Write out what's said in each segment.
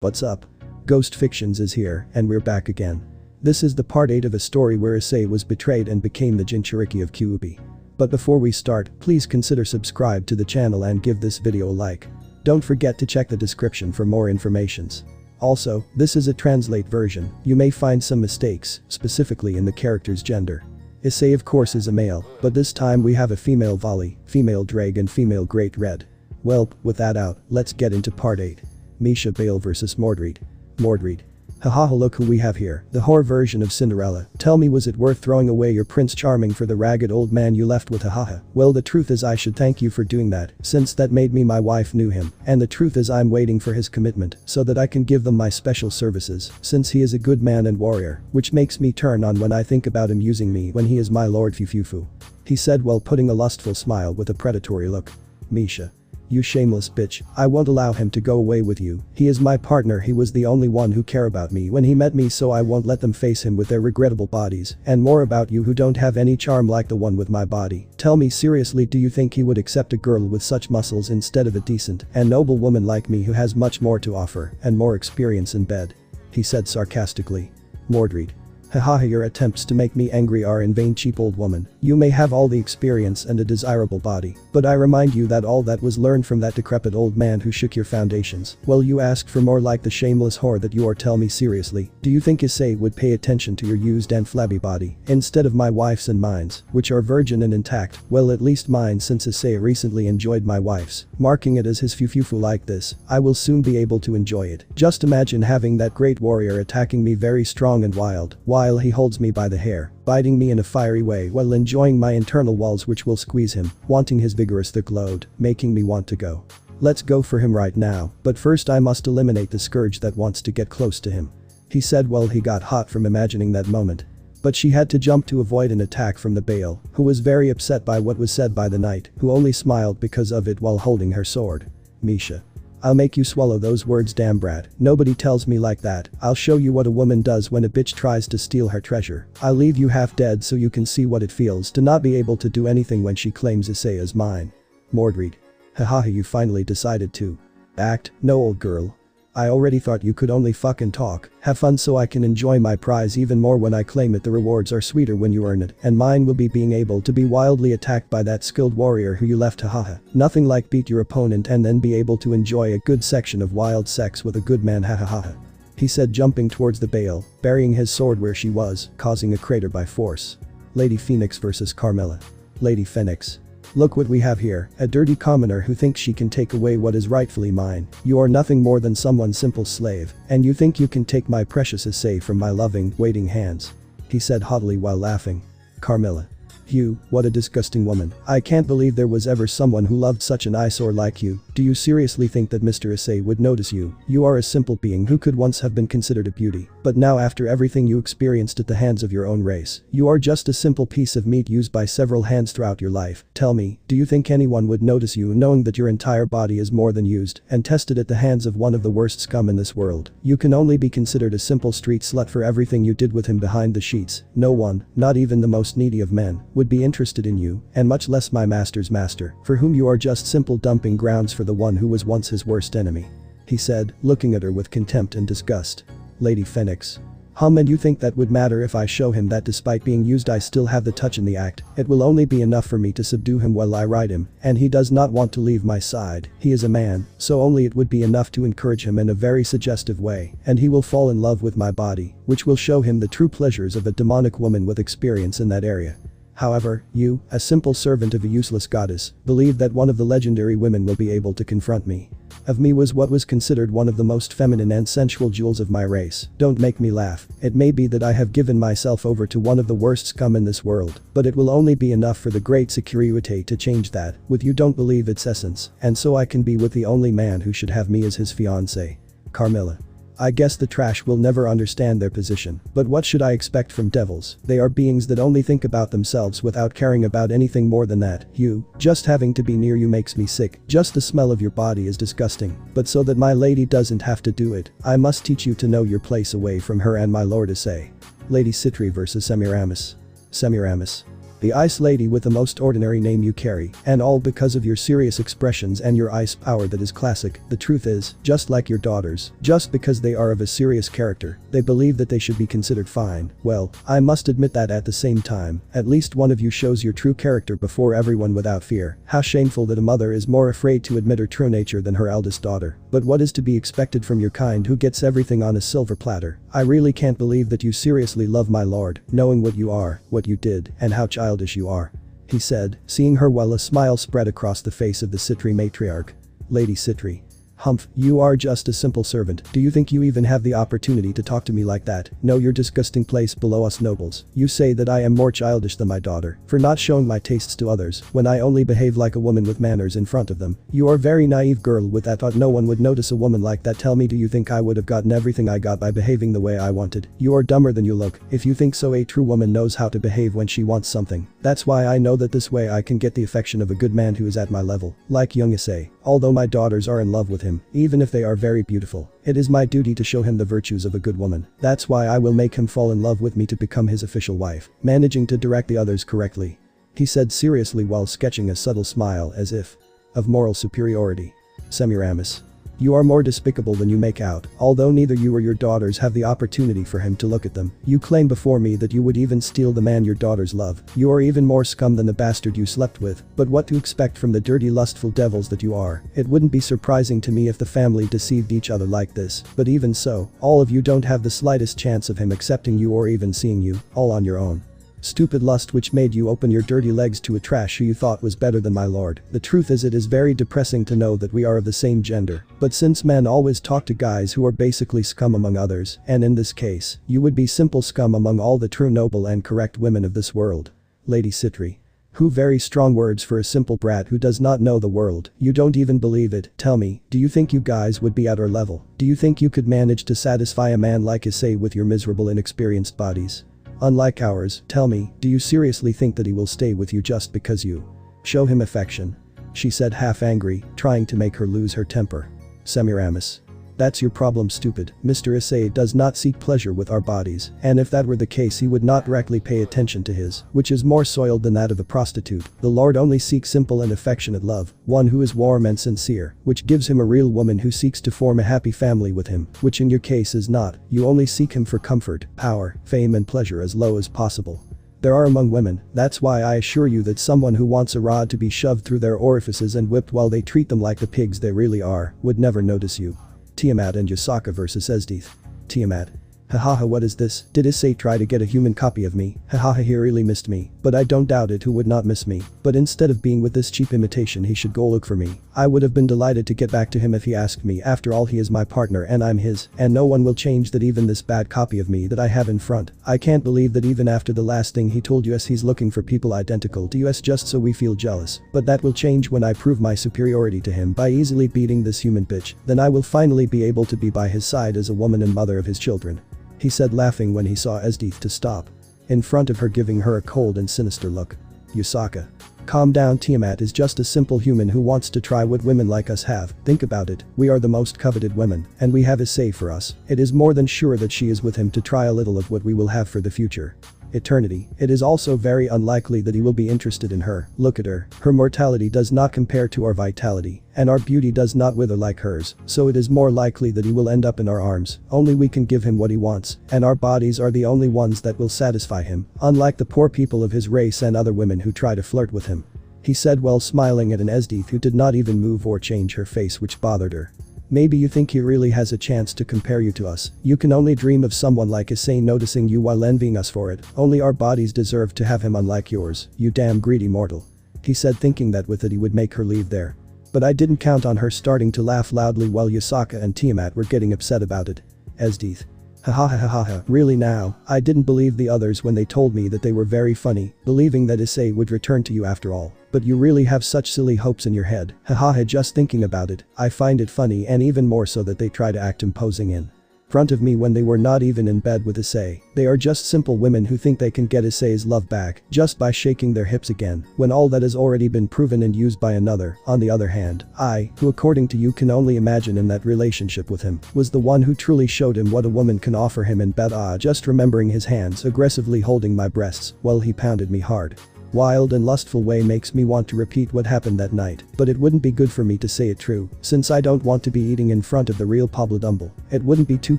What's up? Ghost Fictions is here, and we're back again. This is the part 8 of a story where Issei was betrayed and became the Jinchuriki of Kyuubi. But before we start, please consider subscribe to the channel and give this video a like. Don't forget to check the description for more informations. Also, this is a translate version, you may find some mistakes, specifically in the character's gender. Issei of course is a male, but this time we have a female volley, female drag and female great red. Well, with that out, let's get into part 8. Misha Bale vs Mordred. Mordred. Haha, look who we have here, the whore version of Cinderella. Tell me, was it worth throwing away your Prince Charming for the ragged old man you left with? Haha. Well, the truth is I should thank you for doing that, since that made me my wife knew him, and the truth is I'm waiting for his commitment so that I can give them my special services, since he is a good man and warrior, which makes me turn on when I think about him using me when he is my lord Fufufu. He said while putting a lustful smile with a predatory look. Misha. You shameless bitch, I won't allow him to go away with you. He is my partner, he was the only one who cared about me when he met me, so I won't let them face him with their regrettable bodies. And more about you who don't have any charm like the one with my body. Tell me seriously, do you think he would accept a girl with such muscles instead of a decent and noble woman like me who has much more to offer and more experience in bed? He said sarcastically. Mordred. Haha, your attempts to make me angry are in vain, cheap old woman. You may have all the experience and a desirable body, but I remind you that all that was learned from that decrepit old man who shook your foundations. Well, you asked for more like the shameless whore that you are. Tell me seriously, do you think Issei would pay attention to your used and flabby body instead of my wife's and mine's, which are virgin and intact? Well, at least mine, since Issei recently enjoyed my wife's, marking it as his fufufu like this, I will soon be able to enjoy it. Just imagine having that great warrior attacking me very strong and wild, while he holds me by the hair, biting me in a fiery way while enjoying my internal walls, which will squeeze him, wanting his vigorous thick load, making me want to go. Let's go for him right now, but first I must eliminate the scourge that wants to get close to him. He said while he got hot from imagining that moment. But she had to jump to avoid an attack from the Bale, who was very upset by what was said by the knight, who only smiled because of it while holding her sword. Misha. I'll make you swallow those words, damn brat. Nobody tells me like that. I'll show you what a woman does when a bitch tries to steal her treasure. I'll leave you half dead so you can see what it feels to not be able to do anything when she claims Issei is mine. Mordred. Haha, you finally decided to act? No, old girl. I already thought you could only fucking talk. Have fun so I can enjoy my prize even more when I claim it. The rewards are sweeter when you earn it, and mine will be being able to be wildly attacked by that skilled warrior who you left. Haha. Nothing like beat your opponent and then be able to enjoy a good section of wild sex with a good man. Hahaha. He said, jumping towards the Bale, burying his sword where she was, causing a crater by force. Lady Phoenix vs Carmilla. Lady Phoenix. Look what we have here, a dirty commoner who thinks she can take away what is rightfully mine. You are nothing more than someone's simple slave, and you think you can take my precious Issei from my loving, waiting hands. He said haughtily while laughing. Carmilla. You, what a disgusting woman. I can't believe there was ever someone who loved such an eyesore like you. Do you seriously think that Mr. Issei would notice you? You are a simple being who could once have been considered a beauty, but now after everything you experienced at the hands of your own race, you are just a simple piece of meat used by several hands throughout your life. Tell me, do you think anyone would notice you knowing that your entire body is more than used and tested at the hands of one of the worst scum in this world? You can only be considered a simple street slut for everything you did with him behind the sheets. No one, not even the most needy of men, would be interested in you, and much less my master's master, for whom you are just simple dumping grounds for the one who was once his worst enemy. He said, looking at her with contempt and disgust. Lady Phoenix. And you think that would matter if I show him that despite being used I still have the touch in the act? It will only be enough for me to subdue him while I ride him, and he does not want to leave my side. He is a man, so only it would be enough to encourage him in a very suggestive way, and he will fall in love with my body, which will show him the true pleasures of a demonic woman with experience in that area. However, you, a simple servant of a useless goddess, believe that one of the legendary women will be able to confront me. Of me was what was considered one of the most feminine and sensual jewels of my race. Don't make me laugh. It may be that I have given myself over to one of the worst scum in this world, but it will only be enough for the great security to change that. With you don't believe its essence, and so I can be with the only man who should have me as his fiancé. Carmilla. I guess the trash will never understand their position, but what should I expect from devils? They are beings that only think about themselves without caring about anything more than that. You, just having to be near you makes me sick. Just the smell of your body is disgusting. But so that my lady doesn't have to do it, I must teach you to know your place away from her and my lord Issei. Lady Citri vs Semiramis. Semiramis. The ice lady with the most ordinary name you carry, and all because of your serious expressions and your ice power that is classic. The truth is, just like your daughters, just because they are of a serious character, they believe that they should be considered fine. Well, I must admit that at the same time, at least one of you shows your true character before everyone without fear. How shameful that a mother is more afraid to admit her true nature than her eldest daughter. But what is to be expected from your kind who gets everything on a silver platter? I really can't believe that you seriously love my lord, knowing what you are, what you did, and how childish you are. He said, seeing her while a smile spread across the face of the Citri matriarch. Lady Citri. Humph, you are just a simple servant. Do you think you even have the opportunity to talk to me like that? No, your disgusting place below us nobles. You say that I am more childish than my daughter for not showing my tastes to others when I only behave like a woman with manners in front of them. You are very naive girl with that thought no one would notice a woman like that. Tell me, do you think I would have gotten everything I got by behaving the way I wanted? You are dumber than you look. If you think so, a true woman knows how to behave when she wants something. That's why I know that this way I can get the affection of a good man who is at my level. Like young Issei. Although my daughters are in love with him, even if they are very beautiful, it is my duty to show him the virtues of a good woman. That's why I will make him fall in love with me to become his official wife. Managing to direct the others correctly. He said seriously while sketching a subtle smile as if of moral superiority. Semiramis. You are more despicable than you make out, although neither you or your daughters have the opportunity for him to look at them. You claim before me that you would even steal the man your daughters love. You are even more scum than the bastard you slept with, but what to expect from the dirty lustful devils that you are? It wouldn't be surprising to me if the family deceived each other like this, but even so, all of you don't have the slightest chance of him accepting you or even seeing you, all on your own. Stupid lust which made you open your dirty legs to a trash who you thought was better than my lord. The truth is it is very depressing to know that we are of the same gender, but since men always talk to guys who are basically scum among others, and in this case, you would be simple scum among all the true noble and correct women of this world. Lady Citri. Who very strong words for a simple brat who does not know the world. You don't even believe it. Tell me, do you think you guys would be at our level? Do you think you could manage to satisfy a man like Issei with your miserable inexperienced bodies? Unlike ours, tell me, do you seriously think that he will stay with you just because you show him affection? She said half angry, trying to make her lose her temper. Semiramis. That's your problem, stupid. Mr. Issei does not seek pleasure with our bodies, and if that were the case he would not directly pay attention to his, which is more soiled than that of a prostitute. The Lord only seeks simple and affectionate love, one who is warm and sincere, which gives him a real woman who seeks to form a happy family with him, which in your case is not. You only seek him for comfort, power, fame and pleasure as low as possible. There are among women, that's why I assure you that someone who wants a rod to be shoved through their orifices and whipped while they treat them like the pigs they really are, would never notice you. Tiamat and Yasaka vs Esdeath. Tiamat. Hahaha, what is this? Did Issei try to get a human copy of me? Hahaha, he really missed me. But I don't doubt it, who would not miss me? But instead of being with this cheap imitation he should go look for me. I would have been delighted to get back to him if he asked me. After all, he is my partner and I'm his, and no one will change that, even this bad copy of me that I have in front. I can't believe that even after the last thing he told us he's looking for people identical to us just so we feel jealous. But that will change when I prove my superiority to him by easily beating this human bitch. Then I will finally be able to be by his side as a woman and mother of his children. He said, laughing when he saw Esdeath to stop in front of her, giving her a cold and sinister look. Yasaka. Calm down, Tiamat is just a simple human who wants to try what women like us have. Think about it, we are the most coveted women, and we have Issei for us. It is more than sure that she is with him to try a little of what we will have for the future. Eternity. It is also very unlikely that he will be interested in her. Look at her. Her mortality does not compare to our vitality, and our beauty does not wither like hers, so it is more likely that he will end up in our arms. Only we can give him what he wants, and our bodies are the only ones that will satisfy him, unlike the poor people of his race and other women who try to flirt with him. He said while smiling at an Esdeath who did not even move or change her face, which bothered her. Maybe you think he really has a chance to compare you to us. You can only dream of someone like Issei noticing you while envying us for it. Only our bodies deserve to have him, unlike yours, you damn greedy mortal. He said, thinking that with it he would make her leave there. But I didn't count on her starting to laugh loudly while Yasaka and Tiamat were getting upset about it. Esdeath. Hahaha, really now? I didn't believe the others when they told me that they were very funny, believing that Issei would return to you after all. But you really have such silly hopes in your head. Hahaha, just thinking about it, I find it funny, and even more so that they try to act imposing in front of me when they were not even in bed with Issei. They are just simple women who think they can get Issei's love back just by shaking their hips again, when all that has already been proven and used by another. On the other hand, I, who according to you can only imagine in that relationship with him, was the one who truly showed him what a woman can offer him in bed. Just remembering his hands aggressively holding my breasts while he pounded me hard. wild and lustful way makes me want to repeat what happened that night, but it wouldn't be good for me to say it true, since I don't want to be eating in front of the real Pablo Dumble. It wouldn't be too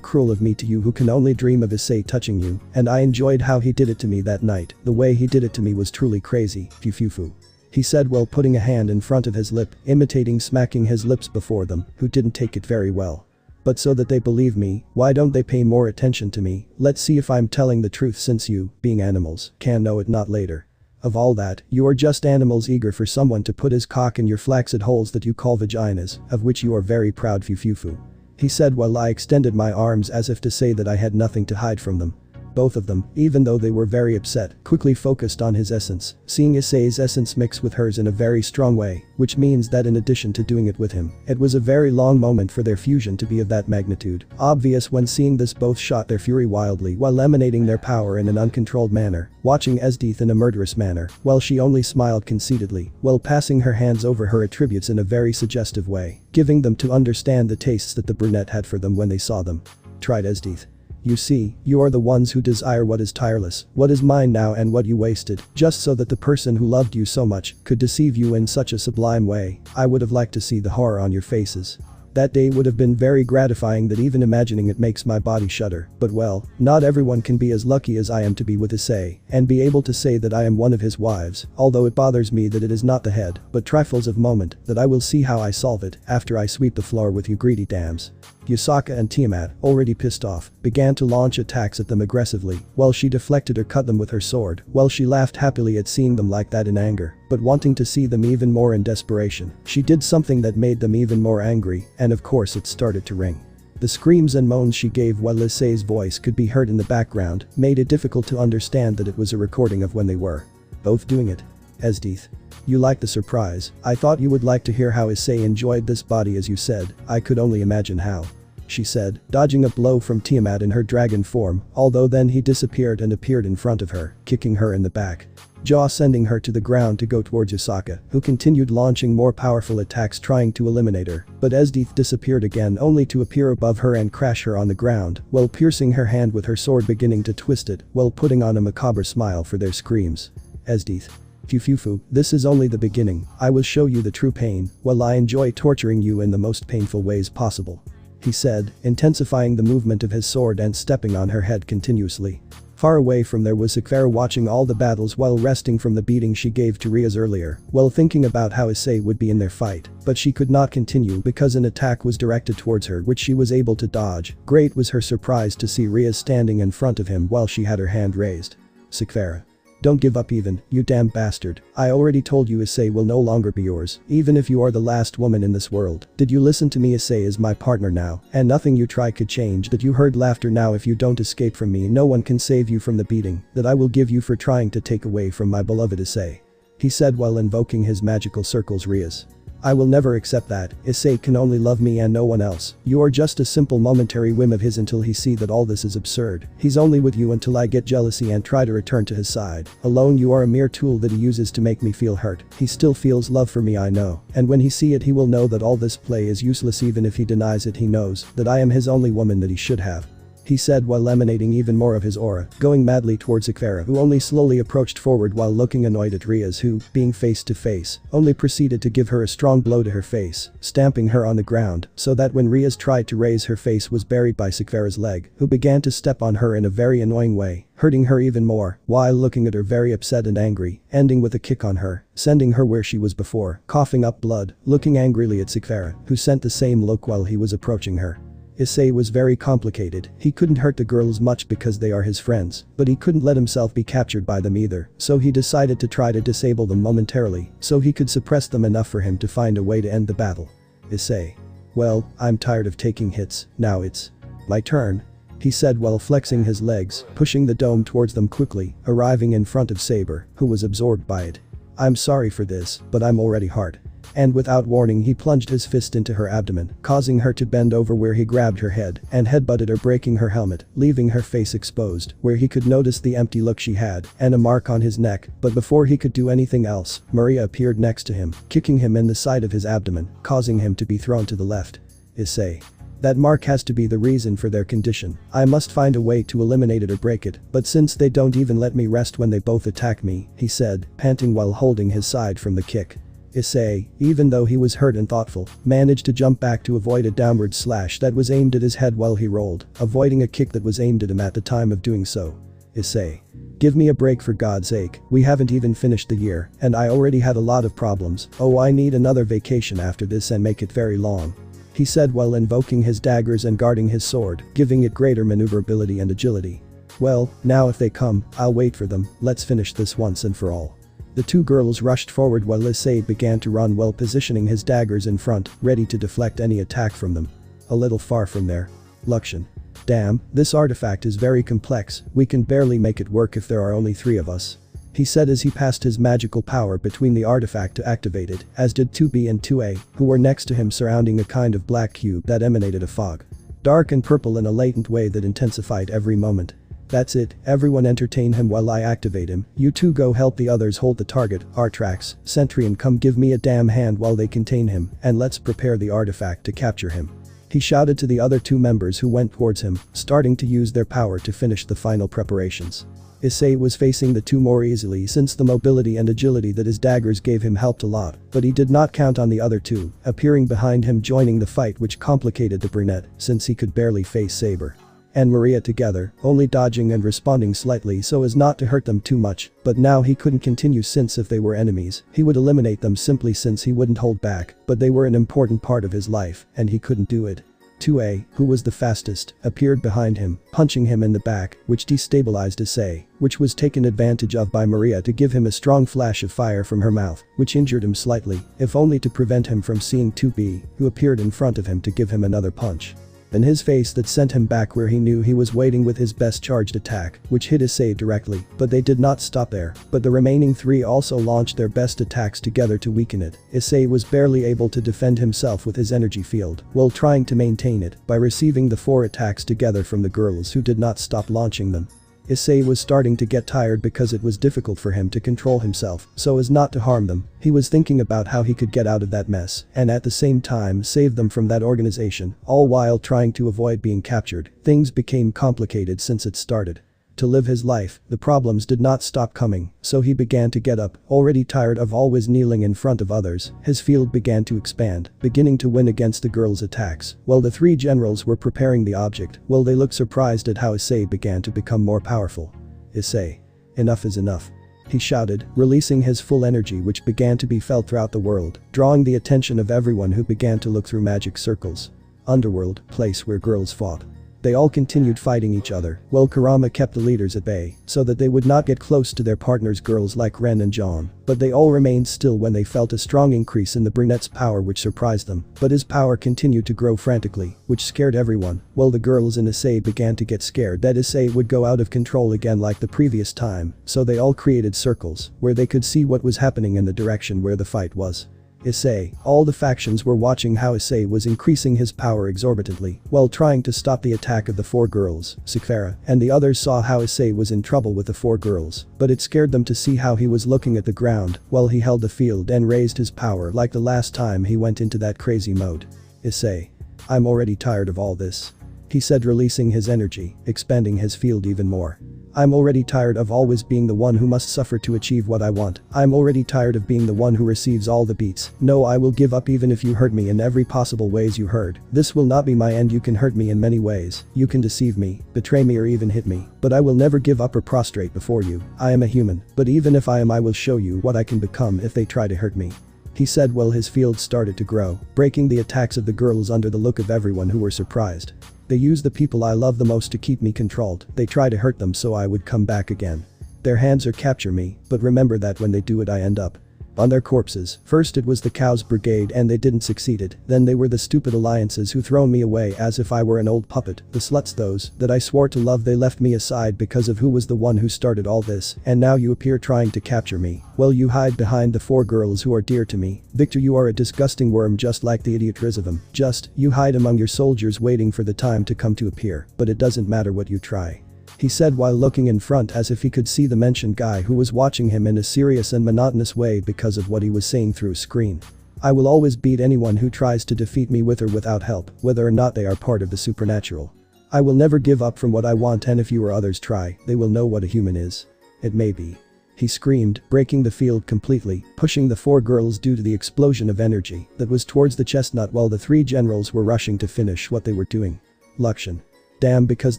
cruel of me to you who can only dream of Issei touching you, and I enjoyed how he did it to me that night. The way he did it to me was truly crazy, fufufu. He said while putting a hand in front of his lip, imitating smacking his lips before them, who didn't take it very well. But so that they believe me, why don't they pay more attention to me? Let's see if I'm telling the truth, since you, being animals, can know it not later. Of all that, you are just animals eager for someone to put his cock in your flaccid holes that you call vaginas, of which you are very proud, fufufu. He said while I extended my arms as if to say that I had nothing to hide from them. Both of them, even though they were very upset, quickly focused on his essence, seeing Issei's essence mix with hers in a very strong way, which means that in addition to doing it with him, it was a very long moment for their fusion to be of that magnitude. Obvious when seeing this, both shot their fury wildly while emanating their power in an uncontrolled manner, watching Esdeath in a murderous manner, while she only smiled conceitedly, while passing her hands over her attributes in a very suggestive way, giving them to understand the tastes that the brunette had for them when they saw them. Tried Esdeath. You see, you are the ones who desire what is tireless, what is mine now and what you wasted, just so that the person who loved you so much could deceive you in such a sublime way. I would have liked to see the horror on your faces. That day would have been very gratifying, that even imagining it makes my body shudder, but well, not everyone can be as lucky as I am to be with Issei, and be able to say that I am one of his wives, although it bothers me that it is not the head, but trifles of moment, that I will see how I solve it after I sweep the floor with you greedy dams. Yusaka and Tiamat, already pissed off, began to launch attacks at them aggressively, while she deflected or cut them with her sword, while she laughed happily at seeing them like that in anger, but wanting to see them even more in desperation, she did something that made them even more angry, and of course it started to ring. The screams and moans she gave while Issei's voice could be heard in the background made it difficult to understand that it was a recording of when they were both doing it. Esdeath. You like the surprise. I thought you would like to hear how Issei enjoyed this body, as you said. I could only imagine how. She said, dodging a blow from Tiamat in her dragon form, although then he disappeared and appeared in front of her, kicking her in the back jaw, sending her to the ground to go towards Yusaka, who continued launching more powerful attacks trying to eliminate her, but Esdeath disappeared again only to appear above her and crash her on the ground, while piercing her hand with her sword, beginning to twist it, while putting on a macabre smile for their screams. Esdeath. Fufufu, this is only the beginning. I will show you the true pain, while I enjoy torturing you in the most painful ways possible. He said, intensifying the movement of his sword and stepping on her head continuously. Far away from there was Sakura watching all the battles while resting from the beating she gave to Rias earlier, while thinking about how Issei would be in their fight, but she could not continue because an attack was directed towards her which she was able to dodge. Great was her surprise to see Rias standing in front of him while she had her hand raised. Sakura. Don't give up even, you damn bastard. I already told you Issei will no longer be yours, even if you are the last woman in this world. Did you listen to me? Issei is my partner now, and nothing you try could change that. You heard laughter. Now if you don't escape from me, no one can save you from the beating that I will give you for trying to take away from my beloved Issei. He said while invoking his magical circles. Rias. I will never accept that. Issei can only love me and no one else. You are just a simple momentary whim of his until he see that all this is absurd. He's only with you until I get jealousy and try to return to his side. Alone you are a mere tool that he uses to make me feel hurt. He still feels love for me, I know. And when he see it, he will know that all this play is useless. Even if he denies it, he knows that I am his only woman that he should have. He said while emanating even more of his aura, going madly towards Sakura, who only slowly approached forward while looking annoyed at Rias, who, being face to face, only proceeded to give her a strong blow to her face, stamping her on the ground, so that when Rias tried to raise, her face was buried by Sakura's leg, who began to step on her in a very annoying way, hurting her even more, while looking at her very upset and angry, ending with a kick on her, sending her where she was before, coughing up blood, looking angrily at Sakura, who sent the same look while he was approaching her. Issei was very complicated. He couldn't hurt the girls much because they are his friends, but he couldn't let himself be captured by them either, so he decided to try to disable them momentarily so he could suppress them enough for him to find a way to end the battle. Issei. Well, I'm tired of taking hits, now it's my turn. He said while flexing his legs, pushing the dome towards them quickly, arriving in front of Saber, who was absorbed by it. I'm sorry for this, but I'm already hard. And without warning he plunged his fist into her abdomen, causing her to bend over where he grabbed her head and headbutted her, breaking her helmet, leaving her face exposed, where he could notice the empty look she had and a mark on his neck. But before he could do anything else, Maria appeared next to him, kicking him in the side of his abdomen, causing him to be thrown to the left. Issei. That mark has to be the reason for their condition. I must find a way to eliminate it or break it, but since they don't even let me rest when they both attack me, he said, panting while holding his side from the kick. Issei, even though he was hurt and thoughtful, managed to jump back to avoid a downward slash that was aimed at his head while he rolled, avoiding a kick that was aimed at him at the time of doing so. Issei. Give me a break for God's sake, we haven't even finished the year, and I already had a lot of problems, oh I need another vacation after this and make it very long. He said while invoking his daggers and guarding his sword, giving it greater maneuverability and agility. Well, now if they come, I'll wait for them, let's finish this once and for all. The two girls rushed forward while Issei began to run while positioning his daggers in front, ready to deflect any attack from them. A little far from there. Luxian. Damn, this artifact is very complex, we can barely make it work if there are only 3 of us. He said as he passed his magical power between the artifact to activate it, as did 2B and 2A, who were next to him surrounding a kind of black cube that emanated a fog. Dark and purple in a latent way that intensified every moment. That's it, everyone entertain him while I activate him, you two go help the others hold the target, Artrax, Sentry and come give me a damn hand while they contain him, and let's prepare the artifact to capture him. He shouted to the other 2 members who went towards him, starting to use their power to finish the final preparations. Issei was facing the 2 more easily since the mobility and agility that his daggers gave him helped a lot, but he did not count on the other 2, appearing behind him joining the fight which complicated the brunette since he could barely face Saber and Maria together, only dodging and responding slightly so as not to hurt them too much, but now he couldn't continue since if they were enemies, he would eliminate them simply since he wouldn't hold back, but they were an important part of his life, and he couldn't do it. 2A, who was the fastest, appeared behind him, punching him in the back, which destabilized Issei, which was taken advantage of by Maria to give him a strong flash of fire from her mouth, which injured him slightly, if only to prevent him from seeing 2B, who appeared in front of him to give him another punch. In his face that sent him back where he knew he was waiting with his best charged attack, which hit Issei directly, but they did not stop there, but the remaining 3 also launched their best attacks together to weaken it. Issei was barely able to defend himself with his energy field, while trying to maintain it by receiving the 4 attacks together from the girls who did not stop launching them. Issei was starting to get tired because it was difficult for him to control himself so as not to harm them. He was thinking about how he could get out of that mess and at the same time save them from that organization, all while trying to avoid being captured. Things became complicated since it started. To live his life, the problems did not stop coming, so he began to get up, already tired of always kneeling in front of others. His field began to expand, beginning to win against the girls' attacks, while the 3 generals were preparing the object, while they looked surprised at how Issei began to become more powerful. Issei. Enough is enough. He shouted, releasing his full energy which began to be felt throughout the world, drawing the attention of everyone who began to look through magic circles. Underworld, place where girls fought. They all continued fighting each other, while Kurama kept the leaders at bay, so that they would not get close to their partners' girls like Ren and John, but they all remained still when they felt a strong increase in the brunette's power which surprised them, but his power continued to grow frantically, which scared everyone, while the girls in Issei began to get scared that Issei would go out of control again like the previous time, so they all created circles, where they could see what was happening in the direction where the fight was. Issei, all the factions were watching how Issei was increasing his power exorbitantly, while trying to stop the attack of the 4 girls, Sakura, and the others saw how Issei was in trouble with the 4 girls, but it scared them to see how he was looking at the ground, while he held the field and raised his power like the last time he went into that crazy mode. Issei. I'm already tired of all this. He said releasing his energy, expanding his field even more. I'm already tired of always being the one who must suffer to achieve what I want. I'm already tired of being the one who receives all the beats. No, I will give up even if you hurt me in every possible ways you heard. This will not be my end. You can hurt me in many ways. You can deceive me, betray me or even hit me, but I will never give up or prostrate before you. I am a human, but even if I am, I will show you what I can become if they try to hurt me. He said while his field started to grow, breaking the attacks of the girls under the look of everyone who were surprised. They use the people I love the most to keep me controlled. They try to hurt them so I would come back again. Their hands or capture me, but remember that when they do it I end up on their corpses. First it was the Cows Brigade and they didn't succeeded, then they were the stupid alliances who thrown me away as if I were an old puppet, the sluts those that I swore to love, they left me aside because of who was the one who started all this, and now you appear trying to capture me. Well, you hide behind the 4 girls who are dear to me. Victor, you are a disgusting worm just like the idiot Rizavum. Just, you hide among your soldiers waiting for the time to come to appear, but it doesn't matter what you try. He said while looking in front as if he could see the mentioned guy who was watching him in a serious and monotonous way because of what he was saying through a screen. I will always beat anyone who tries to defeat me with or without help, whether or not they are part of the supernatural. I will never give up from what I want, and if you or others try, they will know what a human is. It may be. He screamed, breaking the field completely, pushing the 4 girls due to the explosion of energy that was towards the chestnut while the 3 generals were rushing to finish what they were doing. Luxian. Damn, because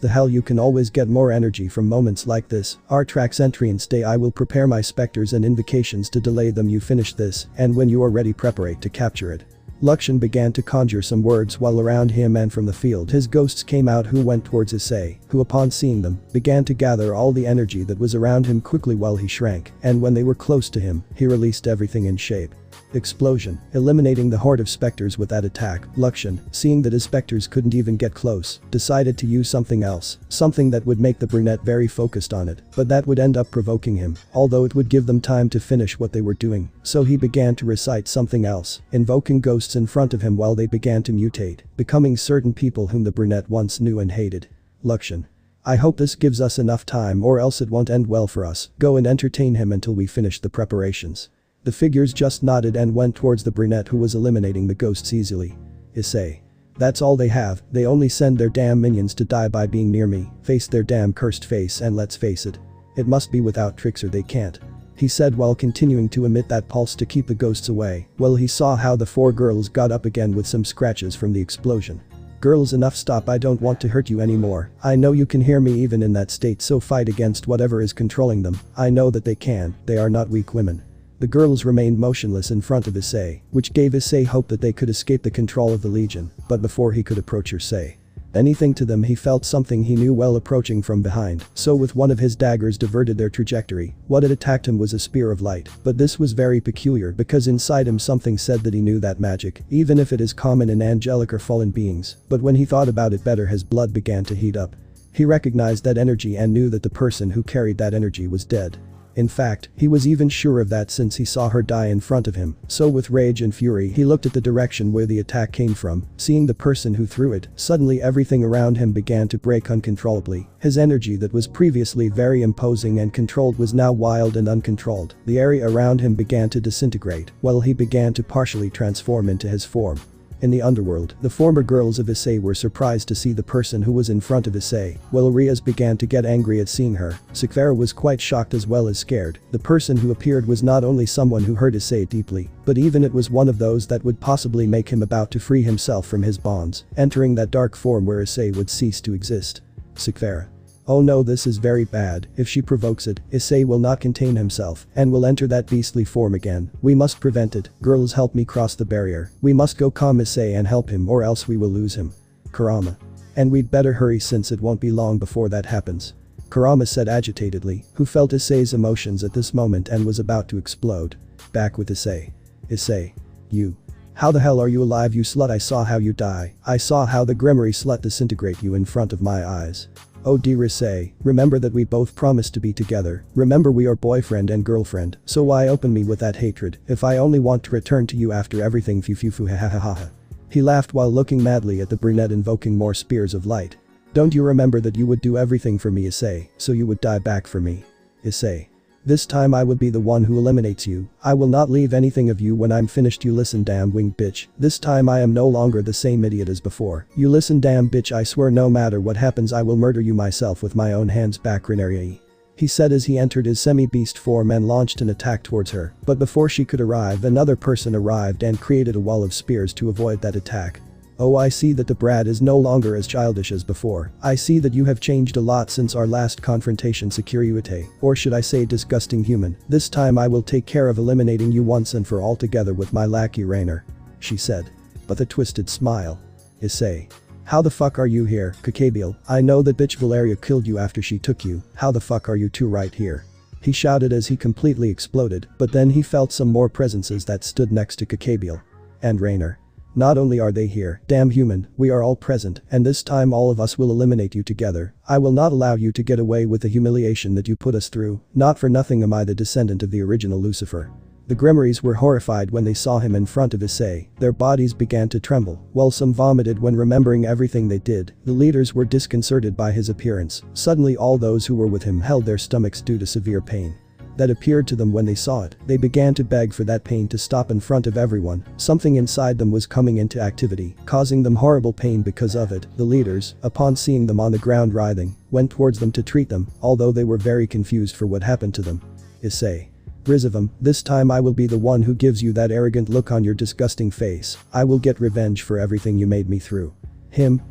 the hell you can always get more energy from moments like this. Artrax entry and stay. I will prepare my specters and invocations to delay them. You finish this, and when you are ready preparate to capture it. Luxian began to conjure some words while around him and from the field his ghosts came out who went towards Issei, who upon seeing them, began to gather all the energy that was around him quickly while he shrank, and when they were close to him, he released everything in shape. Explosion, eliminating the horde of specters with that attack. Luxian, seeing that his specters couldn't even get close, decided to use something else, something that would make the brunette very focused on it, but that would end up provoking him, although it would give them time to finish what they were doing, so he began to recite something else, invoking ghosts in front of him while they began to mutate, becoming certain people whom the brunette once knew and hated. Luxian. I hope this gives us enough time or else it won't end well for us. Go and entertain him until we finish the preparations. The figures just nodded and went towards the brunette who was eliminating the ghosts easily. Issei. That's all they have, they only send their damn minions to die by being near me, face their damn cursed face, and let's face it. It must be without tricks or they can't. He said while continuing to emit that pulse to keep the ghosts away. Well, he saw how the 4 girls got up again with some scratches from the explosion. Girls, enough, stop, I don't want to hurt you anymore. I know you can hear me even in that state, so fight against whatever is controlling them. I know that they can, they are not weak women. The girls remained motionless in front of Issei, which gave Issei hope that they could escape the control of the Legion, but before he could approach Issei anything to them, he felt something he knew well approaching from behind, so with one of his daggers diverted their trajectory. What had attacked him was a spear of light, but this was very peculiar because inside him something said that he knew that magic, even if it is common in angelic or fallen beings, but when he thought about it better his blood began to heat up. He recognized that energy and knew that the person who carried that energy was dead. In fact, he was even sure of that since he saw her die in front of him, so with rage and fury he looked at the direction where the attack came from, seeing the person who threw it. Suddenly everything around him began to break uncontrollably. His energy that was previously very imposing and controlled was now wild and uncontrolled. The area around him began to disintegrate, while he began to partially transform into his form. In the underworld, the former girls of Issei were surprised to see the person who was in front of Issei, while Rias began to get angry at seeing her. Sakvara was quite shocked as well as scared. The person who appeared was not only someone who hurt Issei deeply, but even it was one of those that would possibly make him about to free himself from his bonds, entering that dark form where Issei would cease to exist. Sakvara. Oh no, this is very bad. If she provokes it, Issei will not contain himself and will enter that beastly form again. We must prevent it. Girls, help me cross the barrier. We must go calm Issei and help him or else we will lose him. Kurama. And we'd better hurry since it won't be long before that happens. Kurama said agitatedly, who felt Issei's emotions at this moment and was about to explode. Back with Issei. Issei. You. How the hell are you alive, you slut? I saw how you die. I saw how the Grimoire slut disintegrate you in front of my eyes. Oh dear Issei, remember that we both promised to be together. Remember we are boyfriend and girlfriend, so why open me with that hatred if I only want to return to you after everything? Fufu ha ha ha ha. He laughed while looking madly at the brunette invoking more spears of light. Don't you remember that you would do everything for me, Issei, so you would die back for me? Issei. This time I would be the one who eliminates you. I will not leave anything of you when I'm finished. You listen, damn winged bitch. This time I am no longer the same idiot as before. You listen, damn bitch, I swear no matter what happens I will murder you myself with my own hands. Back Rinariai. He said as he entered his semi-beast form and launched an attack towards her, but before she could arrive another person arrived and created a wall of spears to avoid that attack. Oh, I see that the brat is no longer as childish as before. I see that you have changed a lot since our last confrontation, Security, or should I say disgusting human. This time I will take care of eliminating you once and for all together with my lackey Rainer. She said. With a twisted smile. Issei. How the fuck are you here, Kyuubi? I know that bitch Valeria killed you after she took you. How the fuck are you two right here? He shouted as he completely exploded, but then he felt some more presences that stood next to Kyuubi. And Rainer. Not only are they here, damn human, we are all present, and this time all of us will eliminate you together. I will not allow you to get away with the humiliation that you put us through. Not for nothing am I the descendant of the original Lucifer. The Grimoires were horrified when they saw him in front of Issei. Their bodies began to tremble, while some vomited when remembering everything they did. The leaders were disconcerted by his appearance. Suddenly all those who were with him held their stomachs due to severe pain. that appeared to them when they saw it. They began to beg for that pain to stop in front of everyone. Something inside them was coming into activity, causing them horrible pain because of it. The leaders, upon seeing them on the ground writhing, went towards them to treat them, although they were very confused for what happened to them. Issei. Resurface, this time I will be the one who gives you that arrogant look on your disgusting face. I will get revenge for everything you made me through.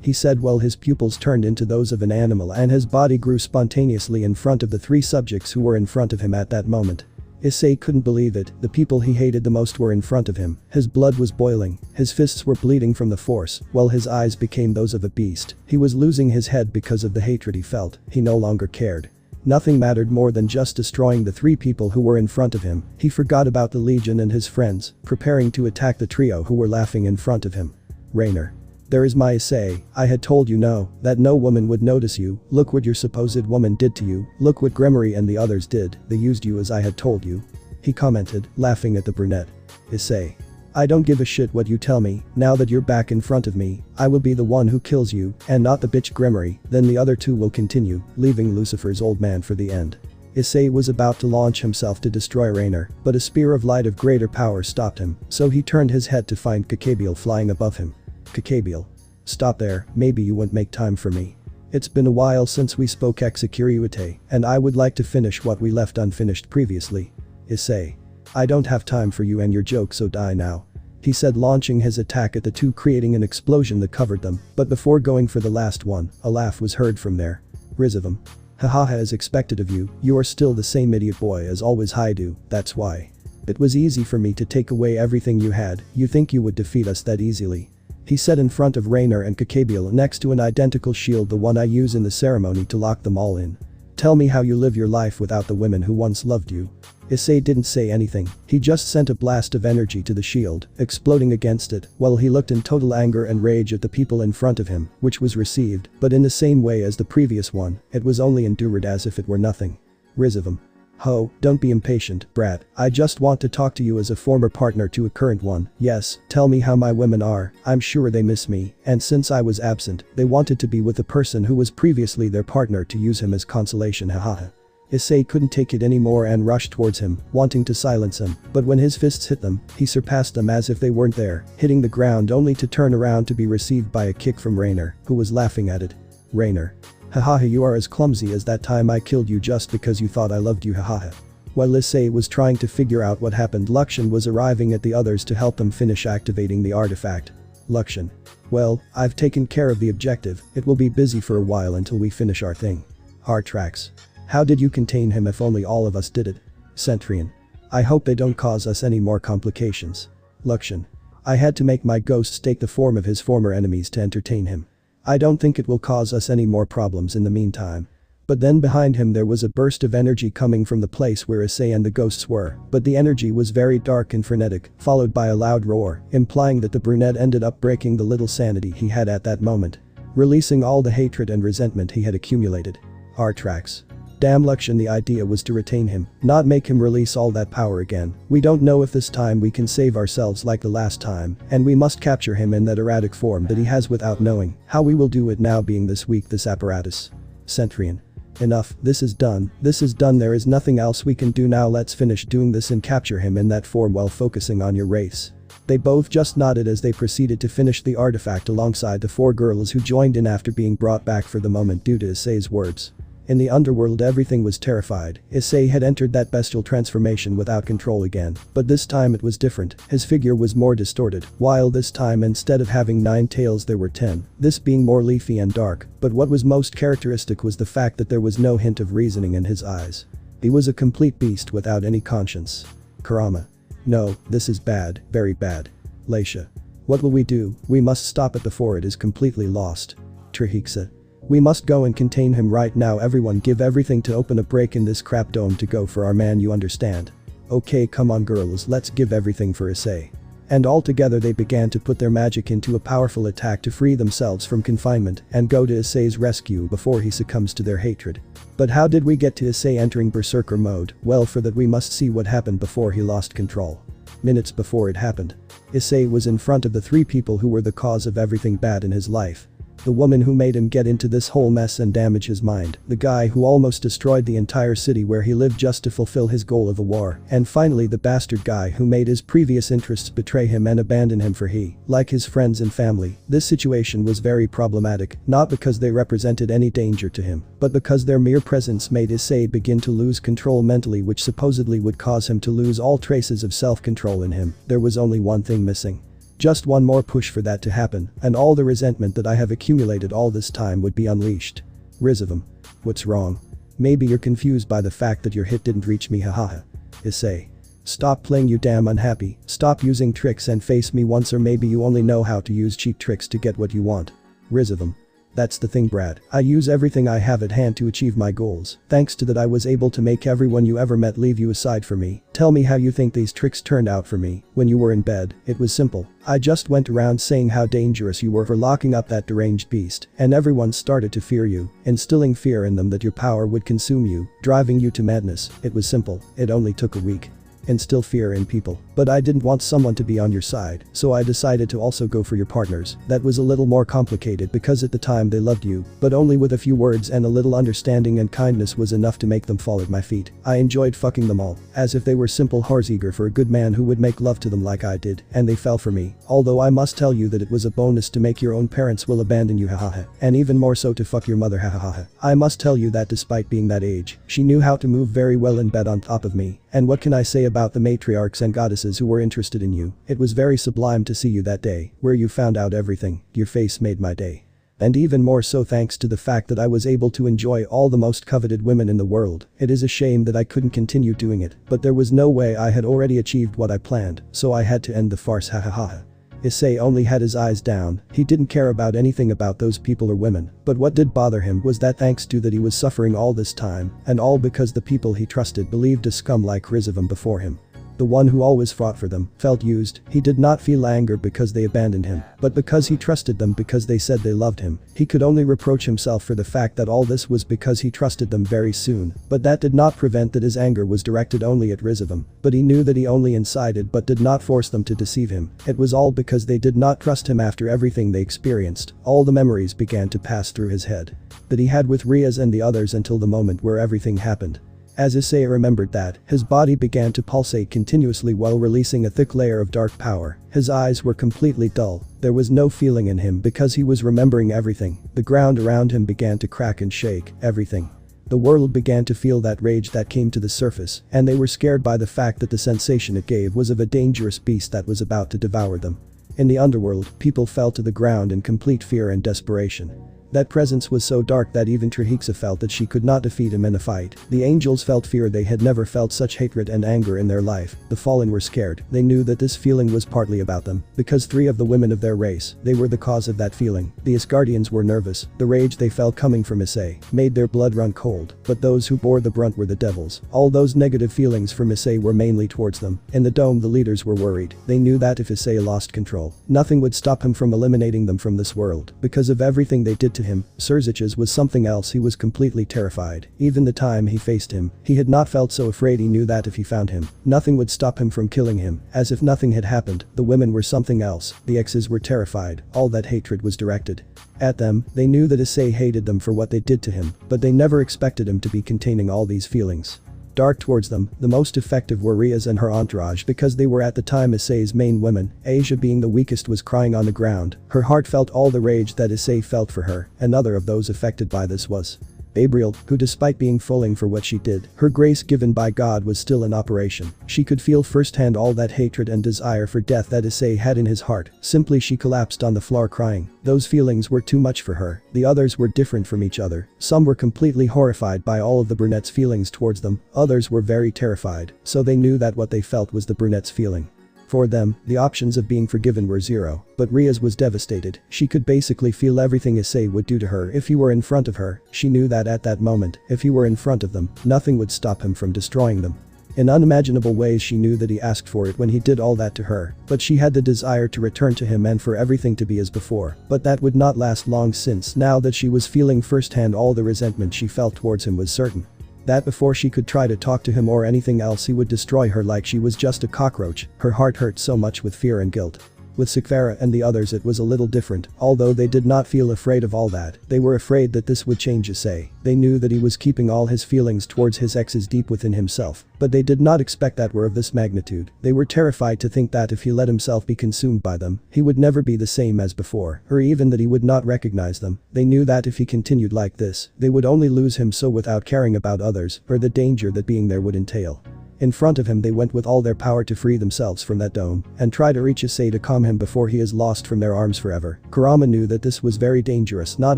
He said while his pupils turned into those of an animal and his body grew spontaneously in front of the 3 subjects who were in front of him at that moment. Issei couldn't believe it, the people he hated the most were in front of him. His blood was boiling, his fists were bleeding from the force, while his eyes became those of a beast. He was losing his head because of the hatred he felt. He no longer cared. Nothing mattered more than just destroying the 3 people who were in front of him. He forgot about the Legion and his friends, preparing to attack the trio who were laughing in front of him. Rainer. There is my Issei, I had told you that no woman would notice you. Look what your supposed woman did to you. Look what Gremory and the others did. They used you as I had told you. He commented, laughing at the brunette. Issei. I don't give a shit what you tell me. Now that you're back in front of me, I will be the one who kills you, and not the bitch Gremory. Then the other 2 will continue, leaving Lucifer's old man for the end. Issei was about to launch himself to destroy Rainer, but a spear of light of greater power stopped him, so he turned his head to find Kyuubi flying above him. Kyuubi. Stop there, maybe you won't make time for me. It's been a while since we spoke Kyuubi, and I would like to finish what we left unfinished previously. Issei. I don't have time for you and your joke, so die now. He said, launching his attack at the 2, creating an explosion that covered them, but before going for the last one, a laugh was heard from there. Resurface. Hahaha, as expected of you, you are still the same idiot boy as always. Haidu, that's why. It was easy for me to take away everything you had. You think you would defeat us that easily? He said in front of Rainer and Kyuubi next to an identical shield, the one I use in the ceremony to lock them all in. Tell me how you live your life without the women who once loved you. Issei didn't say anything, he just sent a blast of energy to the shield, exploding against it, while he looked in total anger and rage at the people in front of him, which was received, but in the same way as the previous one, it was only endured as if it were nothing. Resurface. Ho, don't be impatient, brat, I just want to talk to you as a former partner to a current one. Yes, tell me how my women are. I'm sure they miss me, and since I was absent, they wanted to be with the person who was previously their partner to use him as consolation. Hahaha. Issei couldn't take it anymore and rushed towards him, wanting to silence him, but when his fists hit them, he surpassed them as if they weren't there, hitting the ground only to turn around to be received by a kick from Rainer, who was laughing at it. Rainer. Hahaha, you are as clumsy as that time I killed you just because you thought I loved you. Hahaha. While Issei was trying to figure out what happened, Luxian was arriving at the others to help them finish activating the artifact. Luxian. Well, I've taken care of the objective, it will be busy for a while until we finish our thing. Hartrax. How did you contain him if only all of us did it? Centurion. I hope they don't cause us any more complications. Luxian. I had to make my ghosts take the form of his former enemies to entertain him. I don't think it will cause us any more problems in the meantime. But then behind him there was a burst of energy coming from the place where Issei and the ghosts were, but the energy was very dark and frenetic, followed by a loud roar, implying that the brunette ended up breaking the little sanity he had at that moment, releasing all the hatred and resentment he had accumulated. Hartrax. Damn, Luxian, the idea was to retain him, not make him release all that power again. We don't know if this time we can save ourselves like the last time, and we must capture him in that erratic form that he has without knowing how we will do it now being this weak, this apparatus. Centurion. Enough, this is done, there is nothing else we can do now, let's finish doing this and capture him in that form while focusing on your race. They both just nodded as they proceeded to finish the artifact alongside the 4 girls who joined in after being brought back for the moment due to Issei's words. In the underworld everything was terrified. Issei had entered that bestial transformation without control again, but this time it was different. His figure was more distorted, while this time instead of having 9 tails there were 10, this being more leafy and dark, but what was most characteristic was the fact that there was no hint of reasoning in his eyes. He was a complete beast without any conscience. Kurama. No, this is bad, very bad. Leisha. What will we do? We must stop it before it is completely lost. Trihiksa. We must go and contain him right now, everyone give everything to open a break in this crap dome to go for our man, you understand? Okay, come on girls, let's give everything for Issei. And all together they began to put their magic into a powerful attack to free themselves from confinement and go to Issei's rescue before he succumbs to their hatred. But how did we get to Issei entering berserker mode? Well, for that we must see what happened before he lost control. Minutes before it happened, Issei was in front of the 3 people who were the cause of everything bad in his life. The woman who made him get into this whole mess and damage his mind. The guy who almost destroyed the entire city where he lived just to fulfill his goal of a war. And finally the bastard guy who made his previous interests betray him and abandon him for he, like his friends and family. This situation was very problematic, not because they represented any danger to him, but because their mere presence made Issei begin to lose control mentally, which supposedly would cause him to lose all traces of self-control in him. There was only one thing missing. Just one more push for that to happen, and all the resentment that I have accumulated all this time would be unleashed. Risovum. What's wrong? Maybe you're confused by the fact that your hit didn't reach me, hahaha. Issei. Stop playing, you damn unhappy. Stop using tricks and face me once, or maybe you only know how to use cheap tricks to get what you want. Risovum. That's the thing, Brad. I use everything I have at hand to achieve my goals. Thanks to that I was able to make everyone you ever met leave you aside for me. Tell me how you think these tricks turned out for me. When you were in bed, it was simple. I just went around saying how dangerous you were for locking up that deranged beast, and everyone started to fear you, instilling fear in them that your power would consume you, driving you to madness. It was simple. It only took a week. Instill fear in people. But I didn't want someone to be on your side, so I decided to also go for your partners. That was a little more complicated because at the time they loved you, but only with a few words, and a little understanding and kindness was enough to make them fall at my feet. I enjoyed fucking them all, as if they were simple whores eager for a good man who would make love to them like I did, and they fell for me. Although I must tell you that it was a bonus to make your own parents will abandon you, hahaha, and even more so to fuck your mother, hahaha. I must tell you that despite being that age, she knew how to move very well in bed on top of me. And what can I say about the matriarchs and goddesses who were interested in you? It was very sublime to see you that day, where you found out everything. Your face made my day. And even more so thanks to the fact that I was able to enjoy all the most coveted women in the world. It is a shame that I couldn't continue doing it, but there was no way. I had already achieved what I planned, so I had to end the farce, hahaha. Issei only had his eyes down. He didn't care about anything about those people or women, but what did bother him was that thanks to that he was suffering all this time, and all because the people he trusted believed a scum like Risovum before him. The one who always fought for them, felt used. He did not feel anger because they abandoned him, but because he trusted them, because they said they loved him. He could only reproach himself for the fact that all this was because he trusted them very soon, but that did not prevent that his anger was directed only at Risovum. But he knew that he only incited but did not force them to deceive him. It was all because they did not trust him after everything they experienced. All the memories began to pass through his head that he had with Rias and the others until the moment where everything happened. As Issei remembered that, his body began to pulsate continuously while releasing a thick layer of dark power. His eyes were completely dull. There was no feeling in him because he was remembering everything. The ground around him began to crack and shake, everything. The world began to feel that rage that came to the surface, and they were scared by the fact that the sensation it gave was of a dangerous beast that was about to devour them. In the underworld, people fell to the ground in complete fear and desperation. That presence was so dark that even Trahixa felt that she could not defeat him in a fight. The angels felt fear. They had never felt such hatred and anger in their life. The fallen were scared. They knew that this feeling was partly about them, because 3 of the women of their race, they were the cause of that feeling. The Asgardians were nervous. The rage they felt coming from Issei made their blood run cold, but those who bore the brunt were the devils. All those negative feelings from Issei were mainly towards them. In the dome, the leaders were worried. They knew that if Issei lost control, nothing would stop him from eliminating them from this world. Because of everything they did to him, Surzich's was something else. He was completely terrified. Even the time he faced him, he had not felt so afraid. He knew that if he found him, nothing would stop him from killing him. As if nothing had happened, the women were something else. The exes were terrified. All that hatred was directed at them. They knew that Issei hated them for what they did to him, but they never expected him to be containing all these feelings. Dark towards them, the most effective were Rias and her entourage because they were at the time Issei's main women. Asia, being the weakest, was crying on the ground. Her heart felt all the rage that Issei felt for her. Another of those affected by this was Gabriel, who despite being falling for what she did, her grace given by God was still in operation. She could feel firsthand all that hatred and desire for death that Issei had in his heart. Simply she collapsed on the floor crying. Those feelings were too much for her. The others were different from each other. Some were completely horrified by all of the brunette's feelings towards them, others were very terrified, so they knew that what they felt was the brunette's feeling. For them, the options of being forgiven were zero, but Rias was devastated. She could basically feel everything Issei would do to her if he were in front of her. She knew that at that moment, if he were in front of them, nothing would stop him from destroying them. In unimaginable ways she knew that he asked for it when he did all that to her, but she had the desire to return to him and for everything to be as before. But that would not last long, since now that she was feeling firsthand all the resentment she felt towards him was certain that before she could try to talk to him or anything else, he would destroy her like she was just a cockroach. Her heart hurt so much with fear and guilt. With Sakvara and the others it was a little different, although they did not feel afraid of all that, they were afraid that this would change Issei. They knew that he was keeping all his feelings towards his exes deep within himself, but they did not expect that were of this magnitude. They were terrified to think that if he let himself be consumed by them, he would never be the same as before, or even that he would not recognize them. They knew that if he continued like this, they would only lose him so without caring about others, or the danger that being there would entail. In front of him they went with all their power to free themselves from that dome, and try to reach Issei to calm him before he is lost from their arms forever. Kurama knew that this was very dangerous not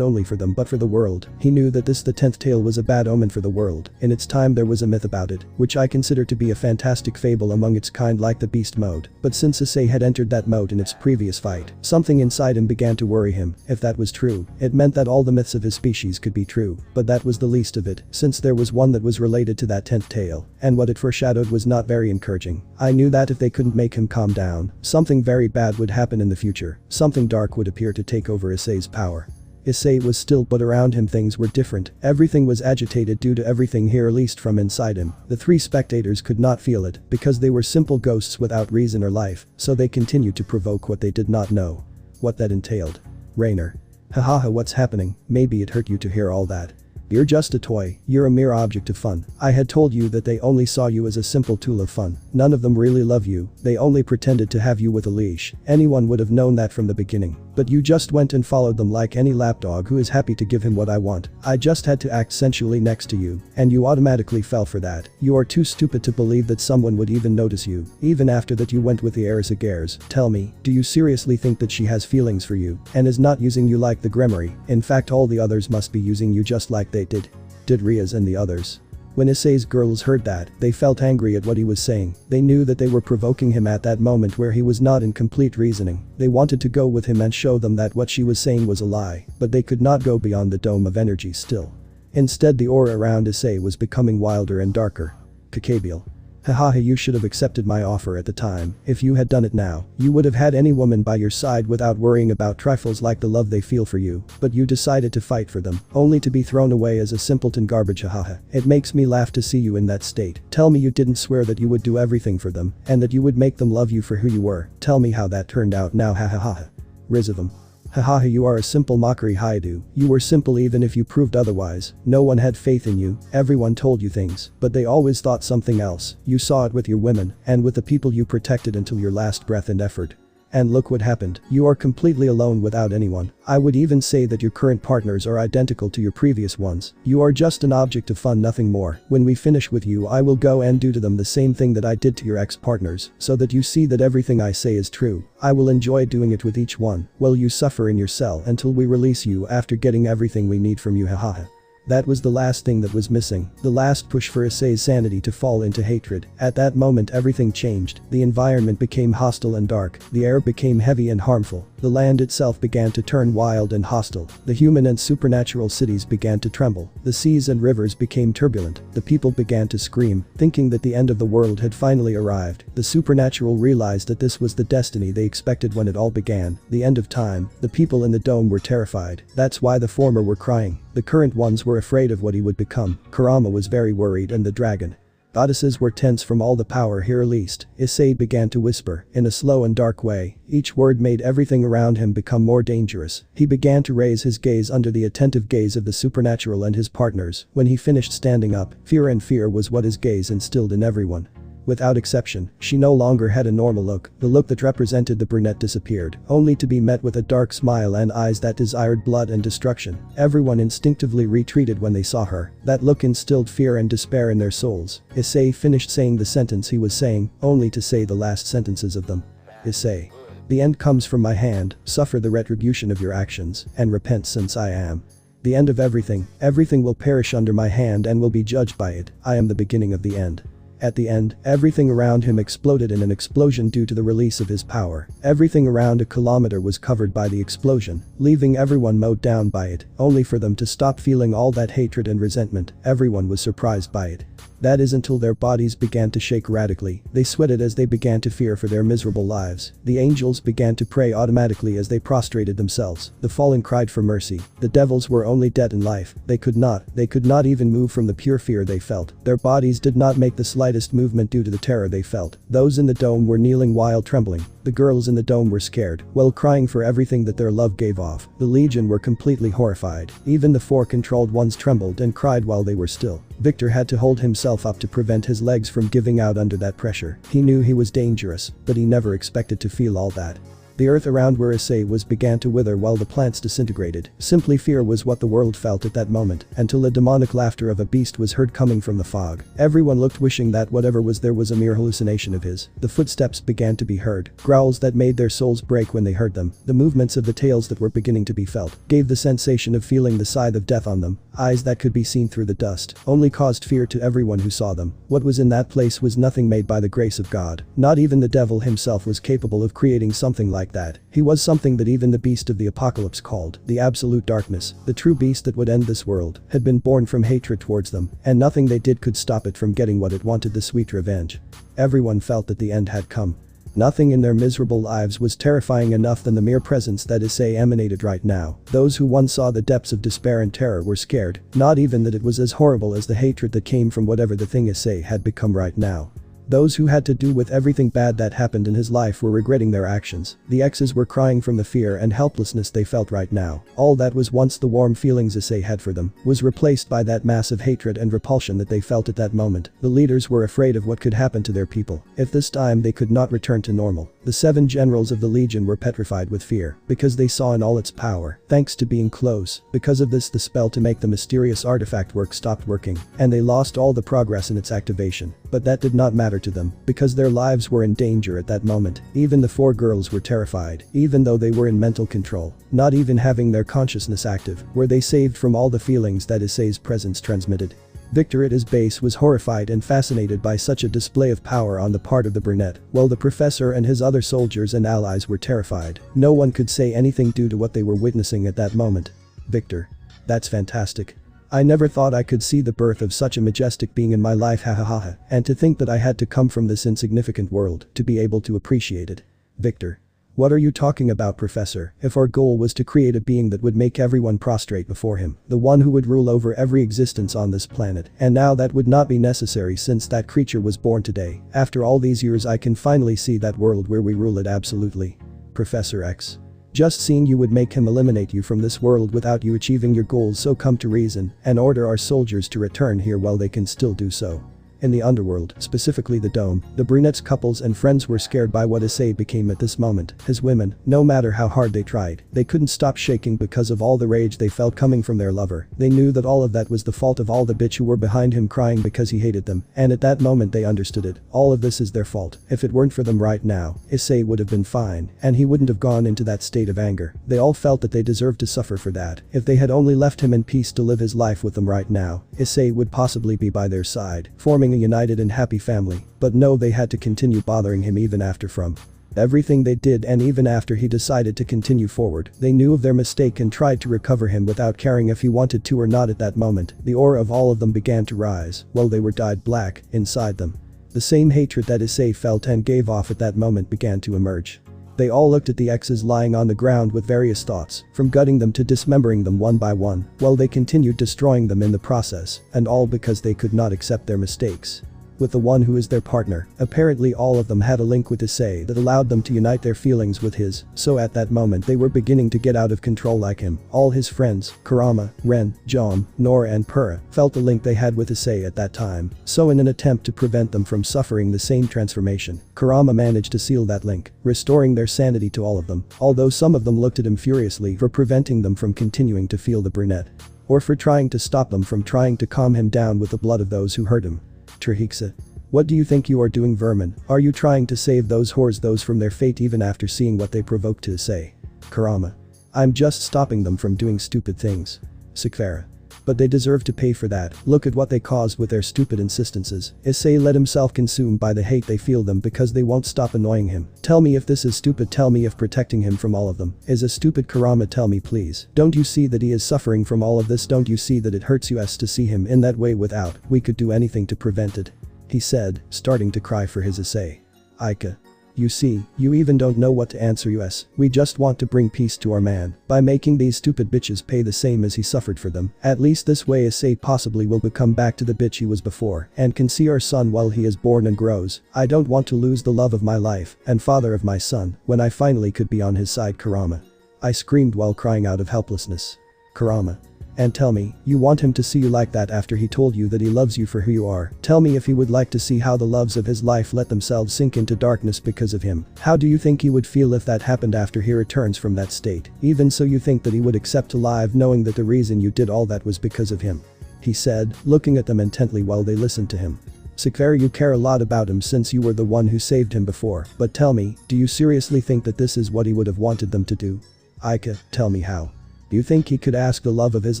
only for them but for the world. He knew that the 10th tail was a bad omen for the world. In its time there was a myth about it, which I consider to be a fantastic fable among its kind like the beast mode. But since Issei had entered that mode in its previous fight, something inside him began to worry him. If that was true, it meant that all the myths of his species could be true, but that was the least of it, since there was one that was related to that 10th tail, and what it foreshadowed was not very encouraging. I knew that if they couldn't make him calm down, something very bad would happen in the future. Something dark would appear to take over Issei's power. Issei was still, but around him things were different. Everything was agitated due to everything here released from inside him. The three spectators could not feel it because they were simple ghosts without reason or life, so they continued to provoke what they did not know. What that entailed. Rainer. Hahaha, what's happening? Maybe it hurt you to hear all that. You're just a toy, you're a mere object of fun. I had told you that they only saw you as a simple tool of fun. None of them really love you, they only pretended to have you with a leash. Anyone would have known that from the beginning. But you just went and followed them like any lapdog who is happy to give him what I want. I just had to act sensually next to you, and you automatically fell for that. You are too stupid to believe that someone would even notice you. Even after that you went with the Arasagares. Tell me, do you seriously think that she has feelings for you, and is not using you like the Gremory? In fact all the others must be using you just like they did. Did Rias and the others. When Issei's girls heard that, they felt angry at what he was saying. They knew that they were provoking him at that moment where he was not in complete reasoning. They wanted to go with him and show them that what she was saying was a lie, but they could not go beyond the dome of energy still. Instead the aura around Issei was becoming wilder and darker. Kakabiel. Hahaha, you should have accepted my offer at the time. If you had done it now, you would have had any woman by your side without worrying about trifles like the love they feel for you. But you decided to fight for them, only to be thrown away as a simpleton garbage. Hahaha. It makes me laugh to see you in that state. Tell me you didn't swear that you would do everything for them, and that you would make them love you for who you were. Tell me how that turned out now. Hahaha. Rizavam. Hahaha, you are a simple mockery. Haidu. You were simple even if you proved otherwise. No one had faith in you, everyone told you things, but they always thought something else. You saw it with your women, and with the people you protected until your last breath and effort. And look what happened. You are completely alone without anyone. I would even say that your current partners are identical to your previous ones. You are just an object of fun, nothing more. When we finish with you I will go and do to them the same thing that I did to your ex-partners, so that you see that everything I say is true. I will enjoy doing it with each one, while you suffer in your cell until we release you after getting everything we need from you. Hahaha. That was the last thing that was missing, the last push for Issei's sanity to fall into hatred. At that moment everything changed, the environment became hostile and dark, the air became heavy and harmful, the land itself began to turn wild and hostile, the human and supernatural cities began to tremble, the seas and rivers became turbulent, the people began to scream, thinking that the end of the world had finally arrived. The supernatural realized that this was the destiny they expected when it all began, the end of time. The people in the dome were terrified, that's why the former were crying. The current ones were afraid of what he would become. Kurama was very worried and the dragon. Goddesses were tense from all the power he released. Issei began to whisper, in a slow and dark way. Each word made everything around him become more dangerous. He began to raise his gaze under the attentive gaze of the supernatural and his partners. When he finished standing up, fear was what his gaze instilled in everyone. Without exception, she no longer had a normal look. The look that represented the brunette disappeared, only to be met with a dark smile and eyes that desired blood and destruction. Everyone instinctively retreated when they saw her. That look instilled fear and despair in their souls. Issei finished saying the sentence he was saying, only to say the last sentences of them. Issei. The end comes from my hand, suffer the retribution of your actions, and repent since I am the end of everything. Everything will perish under my hand and will be judged by it. I am the beginning of the end. At the end, everything around him exploded in an explosion due to the release of his power. Everything around a kilometer was covered by the explosion, leaving everyone mowed down by it, only for them to stop feeling all that hatred and resentment. Everyone was surprised by it. That is until their bodies began to shake radically. They sweated as they began to fear for their miserable lives. The angels began to pray automatically as they prostrated themselves. The fallen cried for mercy. The devils were only dead in life. They could not even move from the pure fear they felt. Their bodies did not make the slightest movement due to the terror they felt. Those in the dome were kneeling while trembling. The girls in the dome were scared, while crying for everything that their love gave off. The legion were completely horrified. Even the four controlled ones trembled and cried while they were still. Victor had to hold himself up to prevent his legs from giving out under that pressure. He knew he was dangerous, but he never expected to feel all that. The earth around where Issei was began to wither while the plants disintegrated. Simply fear was what the world felt at that moment, until the demonic laughter of a beast was heard coming from the fog. Everyone looked, wishing that whatever was there was a mere hallucination of his. The footsteps began to be heard, growls that made their souls break when they heard them. The movements of the tails that were beginning to be felt gave the sensation of feeling the scythe of death on them. Eyes that could be seen through the dust only caused fear to everyone who saw them. What was in that place was nothing made by the grace of God. Not even the devil himself was capable of creating something like that. He was something that even the beast of the apocalypse called the absolute darkness. The true beast that would end this world had been born from hatred towards them, and nothing they did could stop it from getting what it wanted, the sweet revenge. Everyone felt that the end had come. Nothing in their miserable lives was terrifying enough than the mere presence that Issei emanated right now. Those who once saw the depths of despair and terror were scared, not even that it was as horrible as the hatred that came from whatever the thing Issei had become right now. Those who had to do with everything bad that happened in his life were regretting their actions. The exes were crying from the fear and helplessness they felt right now. All that was once the warm feelings Issei had for them was replaced by that massive hatred and repulsion that they felt at that moment. The leaders were afraid of what could happen to their people if this time they could not return to normal. The 7 generals of the Legion were petrified with fear because they saw in all its power, thanks to being close. Because of this, the spell to make the mysterious artifact work stopped working, and they lost all the progress in its activation. But that did not matter to them, because their lives were in danger at that moment. Even the 4 girls were terrified, even though they were in mental control. Not even having their consciousness active, were they saved from all the feelings that Issei's presence transmitted. Victor at his base was horrified and fascinated by such a display of power on the part of the brunette, while the professor and his other soldiers and allies were terrified. No one could say anything due to what they were witnessing at that moment. Victor. That's fantastic. I never thought I could see the birth of such a majestic being in my life, hahaha, and to think that I had to come from this insignificant world to be able to appreciate it. Victor. What are you talking about, Professor? If our goal was to create a being that would make everyone prostrate before him, the one who would rule over every existence on this planet, and now that would not be necessary since that creature was born today. After all these years I can finally see that world where we rule it absolutely. Professor X. Just seeing you would make him eliminate you from this world without you achieving your goals, so come to reason and order our soldiers to return here while they can still do so. In the underworld, specifically the dome, the brunette's couples and friends were scared by what Issei became at this moment. His women, no matter how hard they tried, they couldn't stop shaking because of all the rage they felt coming from their lover. They knew that all of that was the fault of all the bitch who were behind him crying because he hated them, and at that moment they understood it. All of this is their fault. If it weren't for them right now, Issei would have been fine, and he wouldn't have gone into that state of anger. They all felt that they deserved to suffer for that. If they had only left him in peace to live his life with them right now, Issei would possibly be by their side, forming a united and happy family. But no, they had to continue bothering him even after from everything they did, and even after he decided to continue forward. They knew of their mistake and tried to recover him without caring if he wanted to or not. At that moment, the aura of all of them began to rise, while they were dyed black inside them. The same hatred that Issei felt and gave off at that moment began to emerge. They all looked at the exes lying on the ground with various thoughts, from gutting them to dismembering them one by one, while they continued destroying them in the process, and all because they could not accept their mistakes. With the one who is their partner, apparently all of them had a link with Issei that allowed them to unite their feelings with his, so at that moment they were beginning to get out of control like him. All his friends, Kurama, Ren, Jom, Nora and Pura, felt the link they had with Issei at that time, so in an attempt to prevent them from suffering the same transformation, Kurama managed to seal that link, restoring their sanity to all of them, although some of them looked at him furiously for preventing them from continuing to feel the brunette, or for trying to stop them from trying to calm him down with the blood of those who hurt him. Trihiksa. What do you think you are doing, vermin? Are you trying to save those whores those from their fate even after seeing what they provoked to Issei? Kurama. I'm just stopping them from doing stupid things. Sakvara. But they deserve to pay for that, look at what they caused with their stupid insistences. Issei let himself consumed by the hate they feel them because they won't stop annoying him. Tell me if this is stupid, tell me if protecting him from all of them is a stupid. Kurama, tell me please. Don't you see that he is suffering from all of this? Don't you see that it hurts you to see him in that way without we could do anything to prevent it? He said, starting to cry for his Issei. Aika. You see, you even don't know what to answer us. We just want to bring peace to our man by making these stupid bitches pay the same as he suffered for them. At least this way Issei possibly will become back to the bitch he was before and can see our son while he is born and grows. I don't want to lose the love of my life and father of my son when I finally could be on his side. Kurama. I screamed while crying out of helplessness. Kurama. And tell me, you want him to see you like that after he told you that he loves you for who you are? Tell me if he would like to see how the loves of his life let themselves sink into darkness because of him. How do you think he would feel if that happened after he returns from that state? Even so, you think that he would accept alive knowing that the reason you did all that was because of him? He said, looking at them intently while they listened to him. Sakvari, you care a lot about him since you were the one who saved him before, but tell me, do you seriously think that this is what he would have wanted them to do? Aika, tell me how. Do you think he could ask the love of his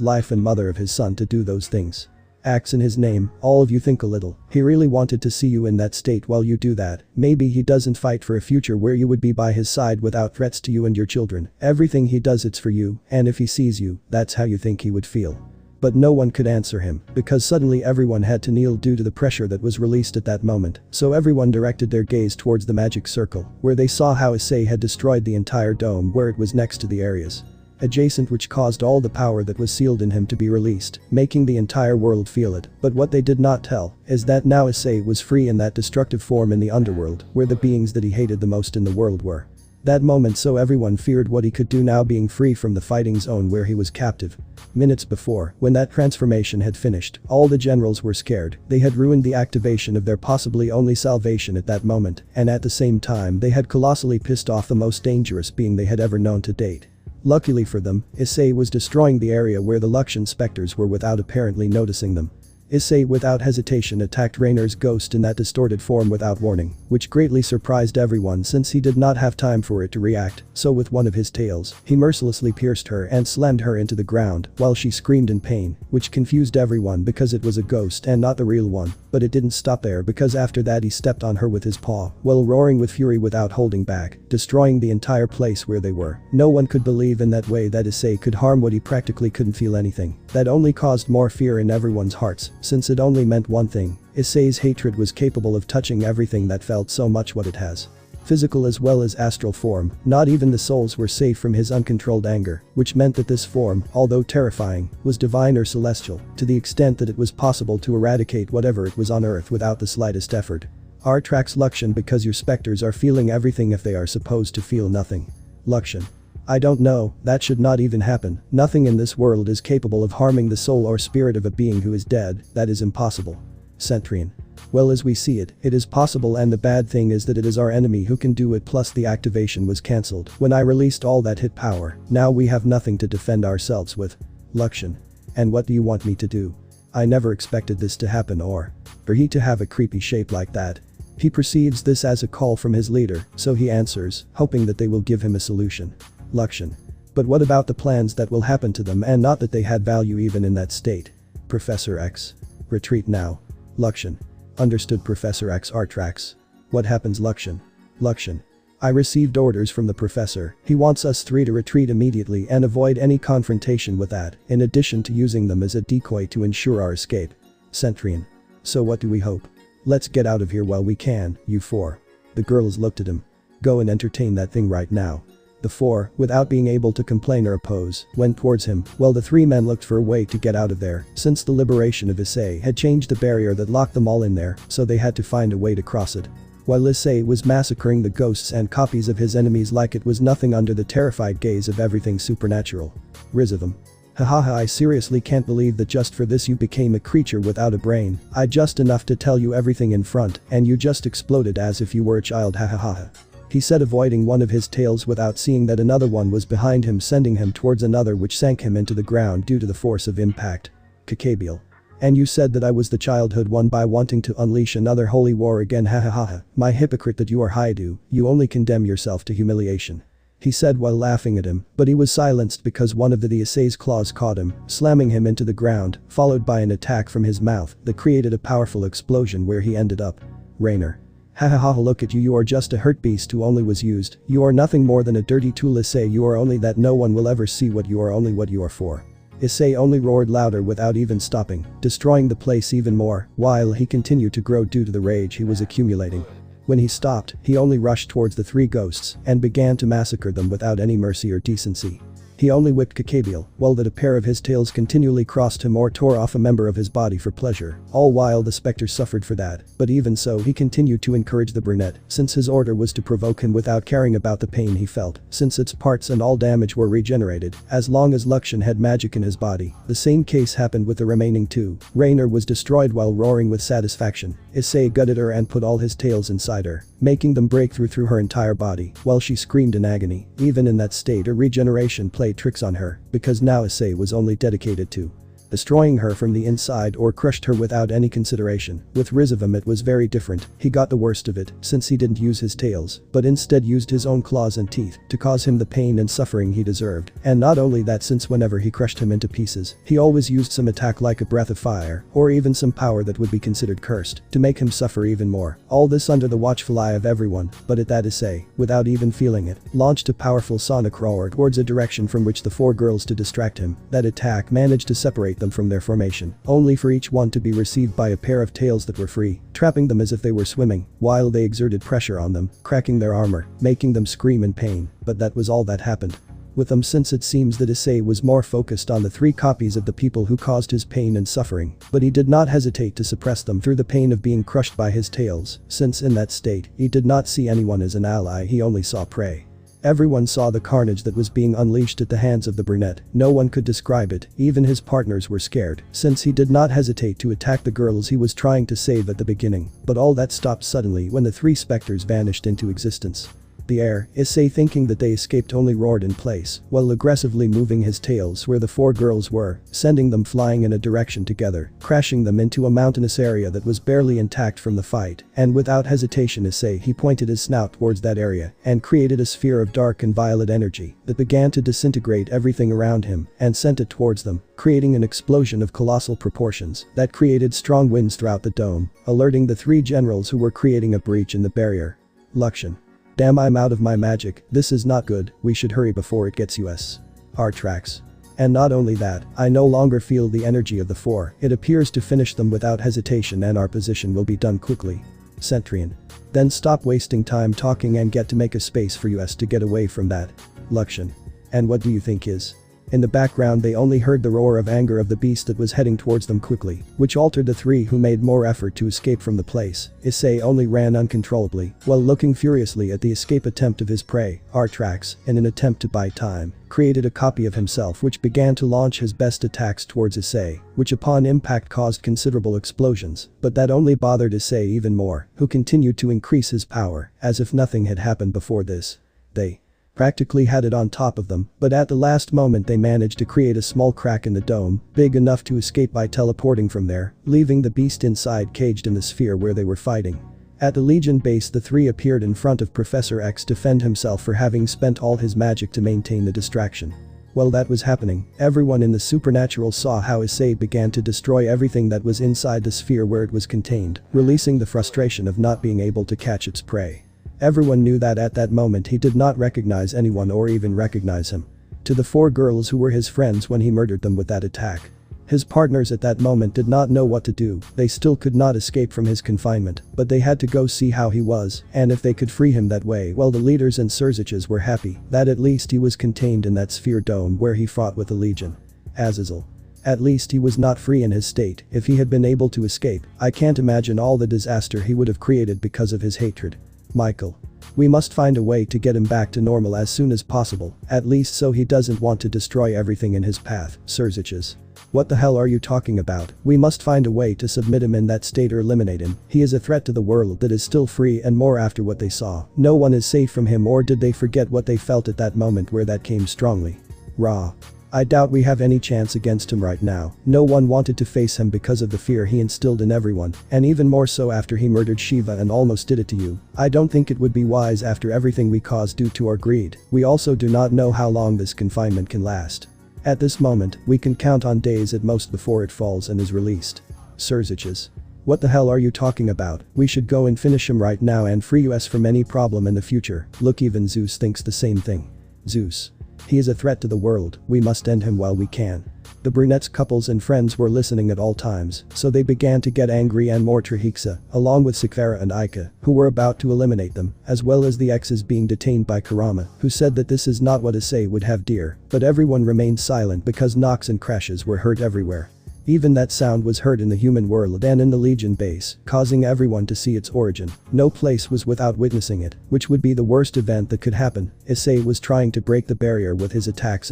life and mother of his son to do those things? Acts in his name, all of you think a little. He really wanted to see you in that state while you do that. Maybe he doesn't fight for a future where you would be by his side without threats to you and your children. Everything he does, it's for you, and if he sees you, that's how you think he would feel. But no one could answer him because suddenly everyone had to kneel due to the pressure that was released at that moment. So everyone directed their gaze towards the magic circle where they saw how Issei had destroyed the entire dome where it was next to the areas adjacent, which caused all the power that was sealed in him to be released, making the entire world feel it. But what they did not tell is that now Issei was free in that destructive form in the underworld where the beings that he hated the most in the world were. That moment, so everyone feared what he could do now, being free from the fighting zone where he was captive. Minutes before, when that transformation had finished, all the generals were scared. They had ruined the activation of their possibly only salvation at that moment, and at the same time they had colossally pissed off the most dangerous being they had ever known to date. Luckily for them, Issei was destroying the area where the Luxian specters were without apparently noticing them. Issei without hesitation attacked Rainer's ghost in that distorted form without warning, which greatly surprised everyone since he did not have time for it to react, so with one of his tails, he mercilessly pierced her and slammed her into the ground while she screamed in pain, which confused everyone because it was a ghost and not the real one. But it didn't stop there because after that he stepped on her with his paw while roaring with fury without holding back, destroying the entire place where they were. No one could believe in that way that Issei could harm what he practically couldn't feel anything. That only caused more fear in everyone's hearts, since it only meant one thing: Issei's hatred was capable of touching everything that felt so much what it has. Physical as well as astral form, not even the souls were safe from his uncontrolled anger, which meant that this form, although terrifying, was divine or celestial, to the extent that it was possible to eradicate whatever it was on earth without the slightest effort. R tracks Luxian because your specters are feeling everything if they are supposed to feel nothing. Luxian. I don't know, that should not even happen. Nothing in this world is capable of harming the soul or spirit of a being who is dead, that is impossible. Centrian. Well, as we see it, it is possible, and the bad thing is that it is our enemy who can do it, plus the activation was cancelled when I released all that hit power. Now we have nothing to defend ourselves with. Luxian. And what do you want me to do? I never expected this to happen, or for he to have a creepy shape like that. He perceives this as a call from his leader, so he answers, hoping that they will give him a solution. Luxian. But what about the plans that will happen to them, and not that they had value even in that state? Professor X. Retreat now. Luxian. Understood, Professor X. Artrax. What happens, Luxian? Luxian. I received orders from the professor. He wants us three to retreat immediately and avoid any confrontation with that, in addition to using them as a decoy to ensure our escape. Centrian. So what do we hope? Let's get out of here while we can, you four. The girls looked at him. Go and entertain that thing right now. The four, without being able to complain or oppose, went towards him, while the three men looked for a way to get out of there, since the liberation of Issei had changed the barrier that locked them all in there, so they had to find a way to cross it. While Issei was massacring the ghosts and copies of his enemies like it was nothing under the terrified gaze of everything supernatural. Rizatham. Hahaha, I seriously can't believe that just for this you became a creature without a brain. I just enough to tell you everything in front, and you just exploded as if you were a child, hahaha. He said, avoiding one of his tails without seeing that another one was behind him, sending him towards another, which sank him into the ground due to the force of impact. Kakabiel. And you said that I was the childhood one by wanting to unleash another holy war again, hahaha. My hypocrite that you are, Haidu, you only condemn yourself to humiliation. he said while laughing at him, but he was silenced because one of the Issei's claws caught him, slamming him into the ground, followed by an attack from his mouth that created a powerful explosion where he ended up. Rainer. Hahaha, look at you, you are just a hurt beast who only was used, you are nothing more than a dirty tool. Issei, you are only that, no one will ever see what you are, only what you are for. Issei only roared louder without even stopping, destroying the place even more, while he continued to grow due to the rage he was accumulating. When he stopped, he only rushed towards the three ghosts and began to massacre them without any mercy or decency. He only whipped Kyuubi, while that a pair of his tails continually crossed him or tore off a member of his body for pleasure, all while the specter suffered for that, but even so he continued to encourage the brunette, since his order was to provoke him without caring about the pain he felt, since its parts and all damage were regenerated, as long as Luxian had magic in his body. The same case happened with the remaining two. Rainer was destroyed while roaring with satisfaction. Issei gutted her and put all his tails inside her, making them break through her entire body, while she screamed in agony. Even in that state, her regeneration played tricks on her, because now Issei was only dedicated to destroying her from the inside or crushed her without any consideration. With Rizavim it was very different. He got the worst of it, since he didn't use his tails, but instead used his own claws and teeth to cause him the pain and suffering he deserved. And not only that, since whenever he crushed him into pieces, he always used some attack like a breath of fire, or even some power that would be considered cursed, to make him suffer even more. All this under the watchful eye of everyone, but at that Issei, without even feeling it, launched a powerful sonic roar towards a direction from which the four girls to distract him. That attack managed to separate them from their formation, only for each one to be received by a pair of tails that were free, trapping them as if they were swimming, while they exerted pressure on them, cracking their armor, making them scream in pain. But that was all that happened with them, since it seems that Issei was more focused on the three copies of the people who caused his pain and suffering, but he did not hesitate to suppress them through the pain of being crushed by his tails, since in that state, he did not see anyone as an ally, he only saw prey. Everyone saw the carnage that was being unleashed at the hands of the brunette. No one could describe it, even his partners were scared, since he did not hesitate to attack the girls he was trying to save at the beginning. But all that stopped suddenly when the three specters vanished into existence. The air, Issei, thinking that they escaped, only roared in place, while aggressively moving his tails where the four girls were, sending them flying in a direction together, crashing them into a mountainous area that was barely intact from the fight. And without hesitation Issei, he pointed his snout towards that area and created a sphere of dark and violet energy that began to disintegrate everything around him and sent it towards them, creating an explosion of colossal proportions that created strong winds throughout the dome, alerting the three generals who were creating a breach in the barrier. Luxian. Damn, I'm out of my magic, this is not good, we should hurry before it gets us. Our tracks. And not only that, I no longer feel the energy of the four, it appears to finish them without hesitation and our position will be done quickly. Centurion. Then stop wasting time talking and get to make a space for us to get away from that. Luxian. And what do you think is? In the background they only heard the roar of anger of the beast that was heading towards them quickly, which altered the three who made more effort to escape from the place. Issei only ran uncontrollably, while looking furiously at the escape attempt of his prey, Artrax, in an attempt to buy time, created a copy of himself which began to launch his best attacks towards Issei, which upon impact caused considerable explosions, but that only bothered Issei even more, who continued to increase his power, as if nothing had happened before this. They practically had it on top of them, but at the last moment they managed to create a small crack in the dome, big enough to escape by teleporting from there, leaving the beast inside caged in the sphere where they were fighting. At the Legion base the three appeared in front of Professor X to defend himself for having spent all his magic to maintain the distraction. While that was happening, everyone in the supernatural saw how Issei began to destroy everything that was inside the sphere where it was contained, releasing the frustration of not being able to catch its prey. Everyone knew that at that moment he did not recognize anyone or even recognize him. To the four girls who were his friends when he murdered them with that attack. His partners at that moment did not know what to do, they still could not escape from his confinement, but they had to go see how he was, and if they could free him that way. While the leaders and Surziches were happy that at least he was contained in that sphere dome where he fought with the Legion. Azazel. At least he was not free in his state. If he had been able to escape, I can't imagine all the disaster he would have created because of his hatred. Michael. We must find a way to get him back to normal as soon as possible, at least so he doesn't want to destroy everything in his path. Surziches. What the hell are you talking about? We must find a way to submit him in that state or eliminate him. He is a threat to the world that is still free and more after what they saw. No one is safe from him, or did they forget what they felt at that moment where that came strongly? Ra. I doubt we have any chance against him right now. No one wanted to face him because of the fear he instilled in everyone, and even more so after he murdered Shiva and almost did it to you. I don't think it would be wise after everything we caused due to our greed. We also do not know how long this confinement can last. At this moment, we can count on days at most before it falls and is released. Surziches. What the hell are you talking about? We should go and finish him right now and free us from any problem in the future. Look, even Zeus thinks the same thing. Zeus. He is a threat to the world, we must end him while we can. The brunette's couples and friends were listening at all times, so they began to get angry and more Trihiksa, along with Sakvara and Ika, who were about to eliminate them, as well as the exes being detained by Kurama, who said that this is not what Issei would have dear, but everyone remained silent because knocks and crashes were heard everywhere. Even that sound was heard in the human world and in the Legion base, causing everyone to see its origin. No place was without witnessing it, which would be the worst event that could happen. Issei was trying to break the barrier with his attacks.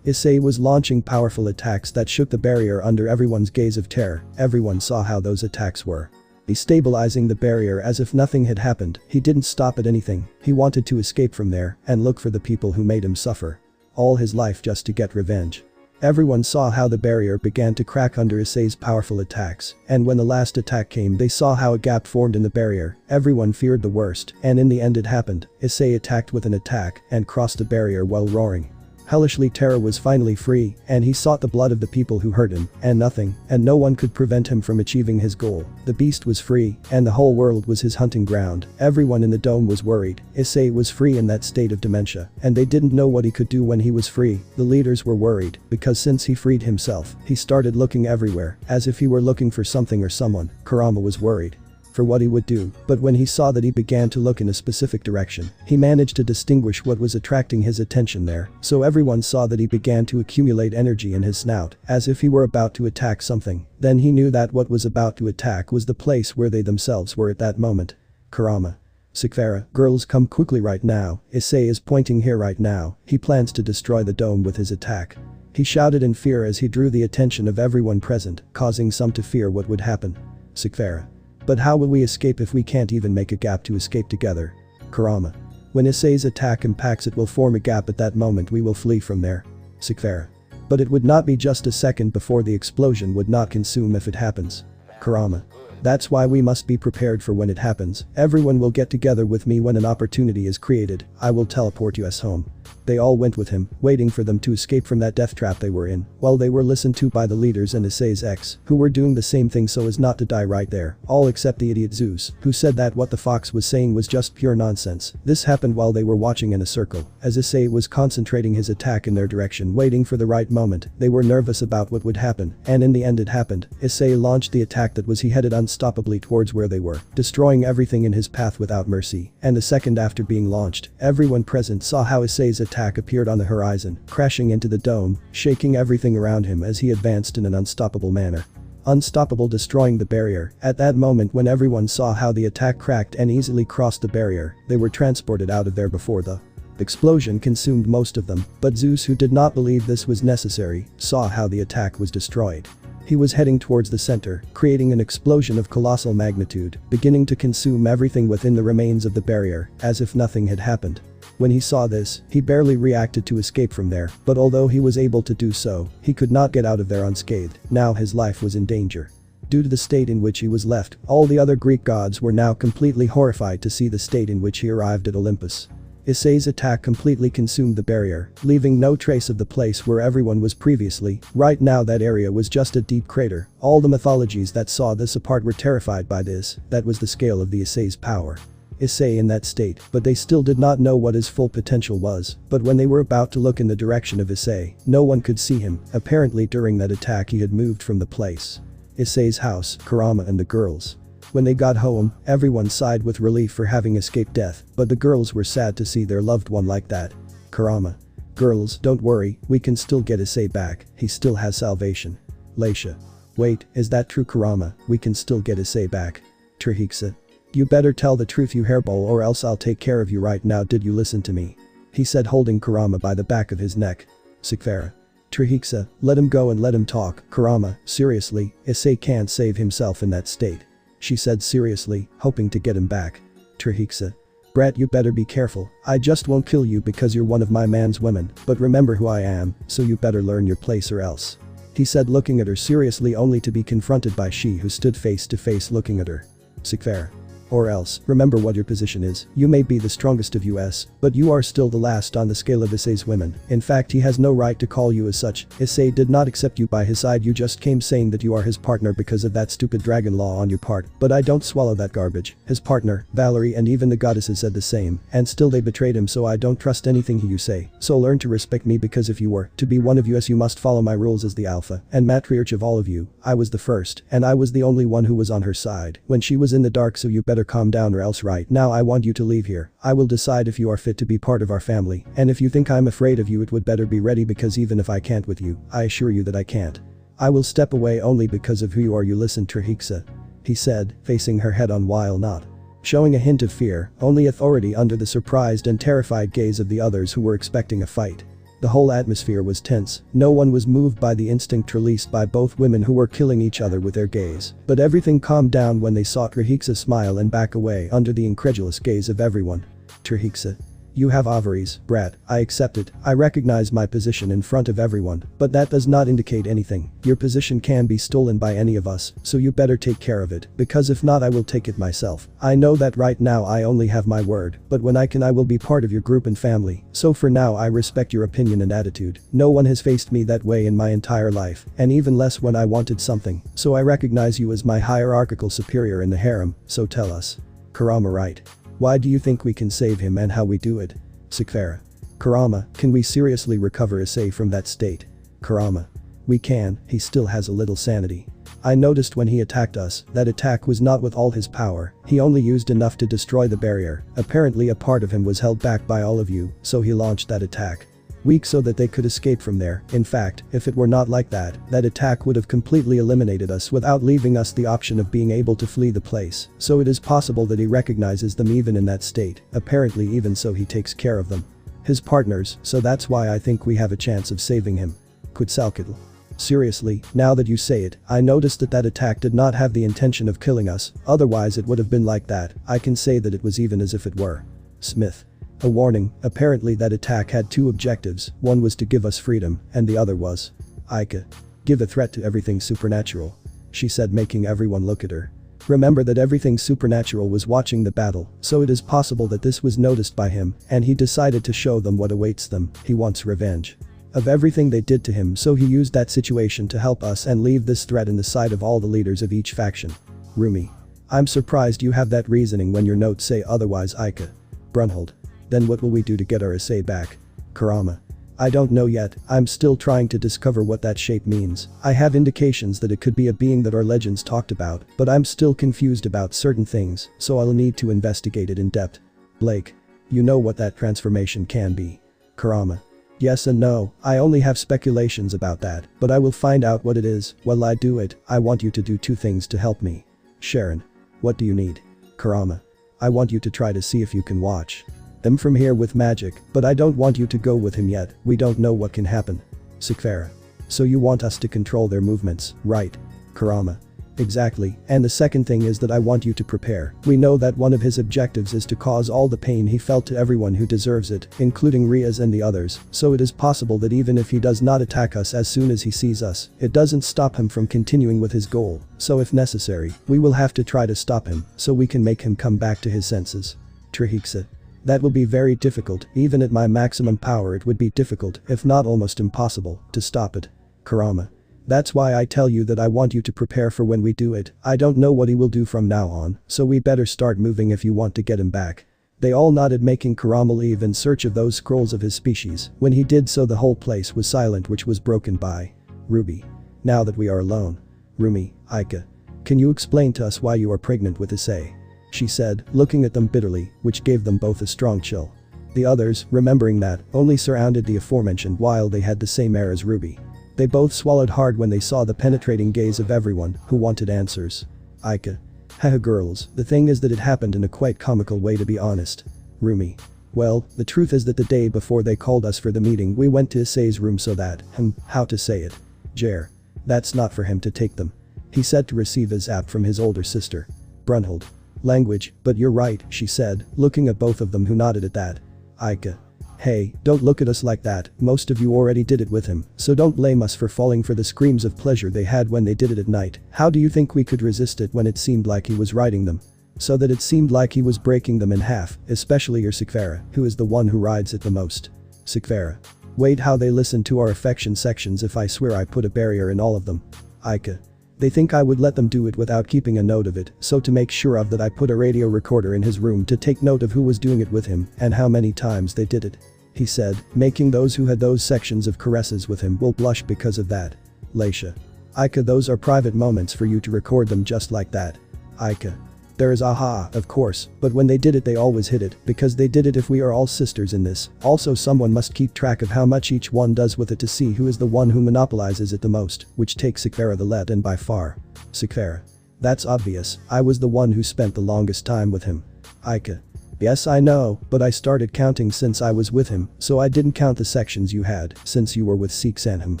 Issei was launching powerful attacks that shook the barrier under everyone's gaze of terror. Everyone saw how those attacks were destabilizing the barrier as if nothing had happened. He didn't stop at anything. He wanted to escape from there and look for the people who made him suffer all his life just to get revenge. Everyone saw how the barrier began to crack under Issei's powerful attacks, and when the last attack came they saw how a gap formed in the barrier. Everyone feared the worst, and in the end it happened. Issei attacked with an attack and crossed the barrier while roaring. Hellishly, Terra was finally free, and he sought the blood of the people who hurt him, and nothing and no one could prevent him from achieving his goal. The beast was free, and the whole world was his hunting ground. Everyone in the dome was worried. Issei was free in that state of dementia, and they didn't know what he could do when he was free. The leaders were worried, because since he freed himself, he started looking everywhere, as if he were looking for something or someone. Kurama was worried for what he would do, but when he saw that he began to look in a specific direction, he managed to distinguish what was attracting his attention there, so everyone saw that he began to accumulate energy in his snout, as if he were about to attack something. Then he knew that what was about to attack was the place where they themselves were at that moment. Kurama. Sakvara, girls, come quickly right now. Issei is pointing here right now. He plans to destroy the dome with his attack. He shouted in fear as he drew the attention of everyone present, causing some to fear what would happen. Sakvara. But how will we escape if we can't even make a gap to escape together? Kurama. When Issei's attack impacts it will form a gap. At that moment we will flee from there. Sakvara. But it would not be just a second before the explosion would not consume if it happens. Kurama. That's why we must be prepared for when it happens. Everyone will get together with me when an opportunity is created. I will teleport us home. They all went with him, waiting for them to escape from that death trap they were in, while they were listened to by the leaders and Issei's ex, who were doing the same thing so as not to die right there, all except the idiot Zeus, who said that what the fox was saying was just pure nonsense. This happened while they were watching in a circle, as Issei was concentrating his attack in their direction, waiting for the right moment. They were nervous about what would happen, and in the end it happened. Issei launched the attack that was he headed unstoppably towards where they were, destroying everything in his path without mercy, and the second after being launched, everyone present saw how Issei's attack appeared on the horizon, crashing into the dome, shaking everything around him as he advanced in an unstoppable manner. Unstoppable, destroying the barrier. At that moment when everyone saw how the attack cracked and easily crossed the barrier, they were transported out of there before the explosion consumed most of them, but Zeus, who did not believe this was necessary, saw how the attack was destroyed. He was heading towards the center, creating an explosion of colossal magnitude, beginning to consume everything within the remains of the barrier, as if nothing had happened. When he saw this, he barely reacted to escape from there, but although he was able to do so, he could not get out of there unscathed. Now his life was in danger. Due to the state in which he was left, all the other Greek gods were now completely horrified to see the state in which he arrived at Olympus. Issei's attack completely consumed the barrier, leaving no trace of the place where everyone was previously. Right now that area was just a deep crater. All the mythologies that saw this apart were terrified by this. That was the scale of the Issei's power. Issei in that state, but they still did not know what his full potential was. But when they were about to look in the direction of Issei, no one could see him. Apparently during that attack he had moved from the place. Issei's house, Kurama and the girls. When they got home, everyone sighed with relief for having escaped death, but the girls were sad to see their loved one like that. Kurama. Girls, don't worry, we can still get Issei back, he still has salvation. Leisha. Wait, is that true, Kurama? We can still get Issei back. Trihiksa. You better tell the truth, you hairball, or else I'll take care of you right now. Did you listen to me? He said, holding Kurama by the back of his neck. Sakvara. Trihiksa, let him go and let him talk. Kurama, seriously, Issei can't save himself in that state. She said seriously, hoping to get him back. Trihiksa. Brett, you better be careful. I just won't kill you because you're one of my man's women, but remember who I am, so you better learn your place or else. He said, looking at her seriously, only to be confronted by she who stood face to face looking at her. Sikfair. Or else, remember what your position is. You may be the strongest of us, but you are still the last on the scale of Issei's women. In fact, he has no right to call you as such. Issei did not accept you by his side. You just came saying that you are his partner because of that stupid dragon law on your part, but I don't swallow that garbage. His partner, Valerie, and even the goddesses said the same, and still they betrayed him, so I don't trust anything you say. So learn to respect me, because if you were to be one of us, you must follow my rules as the alpha and matriarch of all of you. I was the first, and I was the only one who was on her side when she was in the dark, so you better calm down or else. Right now I want you to leave here. I will decide if you are fit to be part of our family, and if you think I'm afraid of you, it would better be ready, because even if I can't with you, I assure you that I can't. I will step away only because of who you are. You listen, Trihiksa, he said, facing her head on while not showing a hint of fear, only authority under the surprised and terrified gaze of the others who were expecting a fight. The whole atmosphere was tense. No one was moved by the instinct released by both women who were killing each other with their gaze. But everything calmed down when they saw Trihiksa smile and back away under the incredulous gaze of everyone. Trihiksa. You have ovaries, Brad. I accept it. I recognize my position in front of everyone, but that does not indicate anything. Your position can be stolen by any of us, so you better take care of it, because if not I will take it myself. I know that right now I only have my word, but when I can I will be part of your group and family, so for now I respect your opinion and attitude. No one has faced me that way in my entire life, and even less when I wanted something, so I recognize you as my hierarchical superior in the harem, so tell us. Kurama, right? Why do you think we can save him and how we do it? Sikfara. Kurama, can we seriously recover Issei from that state? Kurama. We can, he still has a little sanity. I noticed when he attacked us, that attack was not with all his power, he only used enough to destroy the barrier. Apparently a part of him was held back by all of you, so he launched that attack. Weak so that they could escape from there. In fact, if it were not like that, that attack would have completely eliminated us without leaving us the option of being able to flee the place. So it is possible that he recognizes them even in that state. Apparently even so he takes care of them. His partners, so that's why I think we have a chance of saving him. Quetzalcoatl. Seriously, now that you say it, I noticed that attack did not have the intention of killing us, otherwise it would have been like that. I can say that it was even as if it were. Smith. A warning, apparently that attack had two objectives, one was to give us freedom, and the other was. Aika. Give a threat to everything supernatural. She said, making everyone look at her. Remember that everything supernatural was watching the battle, so it is possible that this was noticed by him, and he decided to show them what awaits them. He wants revenge of everything they did to him, so he used that situation to help us and leave this threat in the sight of all the leaders of each faction. Rumi. I'm surprised you have that reasoning when your notes say otherwise, Aika. Brunhold. Then what will we do to get our Issei back? Kurama. I don't know yet, I'm still trying to discover what that shape means. I have indications that it could be a being that our legends talked about, but I'm still confused about certain things, so I'll need to investigate it in depth. Blake. You know what that transformation can be. Kurama. Yes and no, I only have speculations about that, but I will find out what it is. While I do it, I want you to do two things to help me. Sharon. What do you need? Kurama. I want you to try to see if you can watch them from here with magic, but I don't want you to go with him yet, we don't know what can happen. Sikfara. So you want us to control their movements, right? Kurama. Exactly, and the second thing is that I want you to prepare. We know that one of his objectives is to cause all the pain he felt to everyone who deserves it, including Riaz and the others, so it is possible that even if he does not attack us as soon as he sees us, it doesn't stop him from continuing with his goal, so if necessary, we will have to try to stop him, so we can make him come back to his senses. Trihiksa. That will be very difficult, even at my maximum power it would be difficult, if not almost impossible, to stop it. Kurama. That's why I tell you that I want you to prepare for when we do it. I don't know what he will do from now on, so we better start moving if you want to get him back. They all nodded, making Kurama leave in search of those scrolls of his species. When he did so the whole place was silent, which was broken by Ruby. Now that we are alone. Rumi, Aika. Can you explain to us why you are pregnant with Issei? She said, looking at them bitterly, which gave them both a strong chill. The others, remembering that, only surrounded the aforementioned while they had the same air as Ruby. They both swallowed hard when they saw the penetrating gaze of everyone who wanted answers. Aika. Haha girls, the thing is that it happened in a quite comical way, to be honest. Rumi. Well, the truth is that the day before they called us for the meeting we went to Issei's room so that, how to say it? Jer. That's not for him to take them. He said to receive his app from his older sister. Brunhold. Language, but you're right, she said, looking at both of them who nodded at that. Ika. Hey, don't look at us like that, most of you already did it with him, so don't blame us for falling for the screams of pleasure they had when they did it at night. How do you think we could resist it when it seemed like he was riding them? So that it seemed like he was breaking them in half, especially your Sikvara, who is the one who rides it the most. Sikvara. Wait, how they listen to our affection sections if I swear I put a barrier in all of them. Ika. They think I would let them do it without keeping a note of it, so to make sure of that I put a radio recorder in his room to take note of who was doing it with him and how many times they did it. He said, making those who had those sections of caresses with him will blush because of that. Leisha. Ika, those are private moments for you to record them just like that. Ika. There is aha, of course, but when they did it they always hid it because they did it if we are all sisters in this. Also someone must keep track of how much each one does with it to see who is the one who monopolizes it the most, which takes Sikvara the lead and by far. Sikvara. That's obvious, I was the one who spent the longest time with him. Ika. Yes I know, but I started counting since I was with him, so I didn't count the sections you had since you were with Siksanham.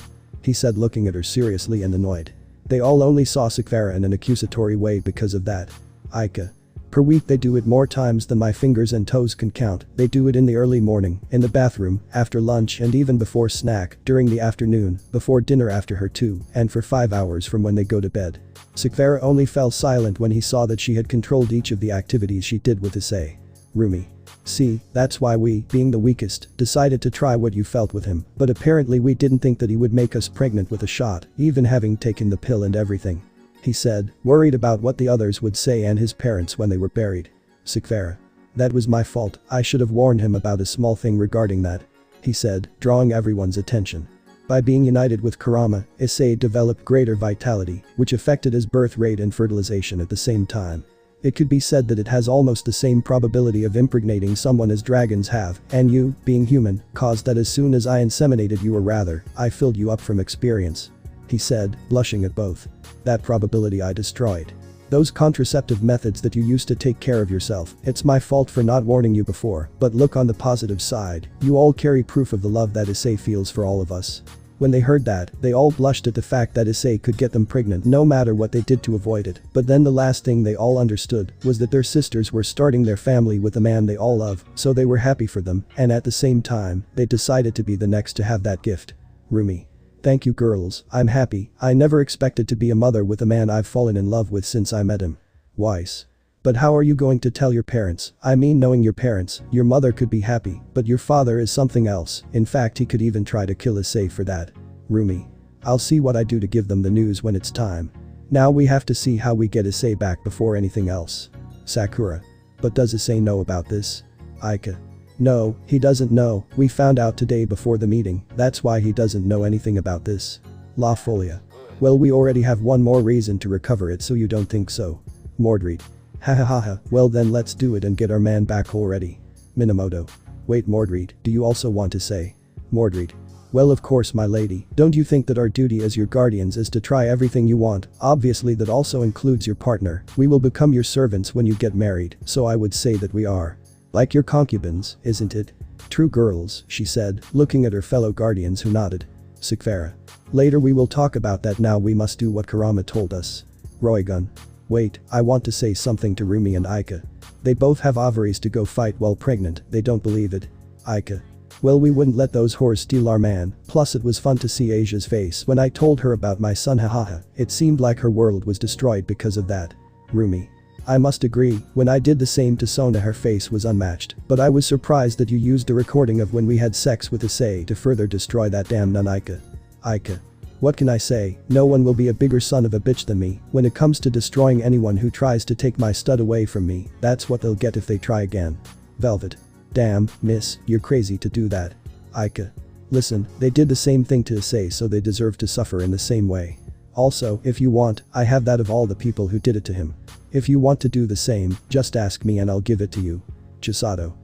He said, looking at her seriously and annoyed. They all only saw Sikvara in an accusatory way because of that. Ika. Per week they do it more times than my fingers and toes can count. They do it in the early morning, in the bathroom, after lunch and even before snack, during the afternoon, before dinner after her too, and for 5 hours from when they go to bed. Sikvara only fell silent when he saw that she had controlled each of the activities she did with Issei. Rumi. See, that's why we, being the weakest, decided to try what you felt with him, but apparently we didn't think that he would make us pregnant with a shot, even having taken the pill and everything. He said, worried about what the others would say and his parents when they were buried. Sikvara. That was my fault, I should have warned him about a small thing regarding that. He said, drawing everyone's attention. By being united with Kurama, Issei developed greater vitality, which affected his birth rate and fertilization at the same time. It could be said that it has almost the same probability of impregnating someone as dragons have, and you, being human, caused that as soon as I inseminated you, or rather, I filled you up from experience. He said, blushing at both. That probability I destroyed. Those contraceptive methods that you used to take care of yourself, it's my fault for not warning you before, but look on the positive side, you all carry proof of the love that Issei feels for all of us. When they heard that, they all blushed at the fact that Issei could get them pregnant no matter what they did to avoid it, but then the last thing they all understood was that their sisters were starting their family with a man they all love, so they were happy for them, and at the same time, they decided to be the next to have that gift. Rumi. Thank you girls, I'm happy, I never expected to be a mother with a man I've fallen in love with since I met him. Weiss. But how are you going to tell your parents? I mean, knowing your parents, your mother could be happy, but your father is something else, in fact he could even try to kill Issei for that. Rumi. I'll see what I do to give them the news when it's time. Now we have to see how we get Issei back before anything else. Sakura. But does Issei know about this? Ika. No, he doesn't know, we found out today before the meeting, that's why he doesn't know anything about this. La Folia. Well, we already have one more reason to recover it, so you don't think so. Mordred. Hahaha, well then let's do it and get our man back already. Minamoto. Wait Mordred, do you also want to say? Mordred. Well of course my lady, don't you think that our duty as your guardians is to try everything you want, obviously that also includes your partner, we will become your servants when you get married, so I would say that we are. Like your concubines, isn't it? True girls, she said, looking at her fellow guardians who nodded. Sikvara. Later we will talk about that, now we must do what Kurama told us. Roigun. Wait, I want to say something to Rumi and Ika. They both have ovaries to go fight while pregnant, they don't believe it. Ika. Well, we wouldn't let those whores steal our man, plus it was fun to see Asia's face when I told her about my son, hahaha, it seemed like her world was destroyed because of that. Rumi. I must agree, when I did the same to Sona her face was unmatched, but I was surprised that you used the recording of when we had sex with Issei to further destroy that damn nun. Ika. Ika. What can I say, no one will be a bigger son of a bitch than me, when it comes to destroying anyone who tries to take my stud away from me, that's what they'll get if they try again. Velvet. Damn, miss, you're crazy to do that. Ika. Listen, they did the same thing to Issei, so they deserve to suffer in the same way. Also, if you want, I have that of all the people who did it to him. If you want to do the same, just ask me and I'll give it to you. Chisato.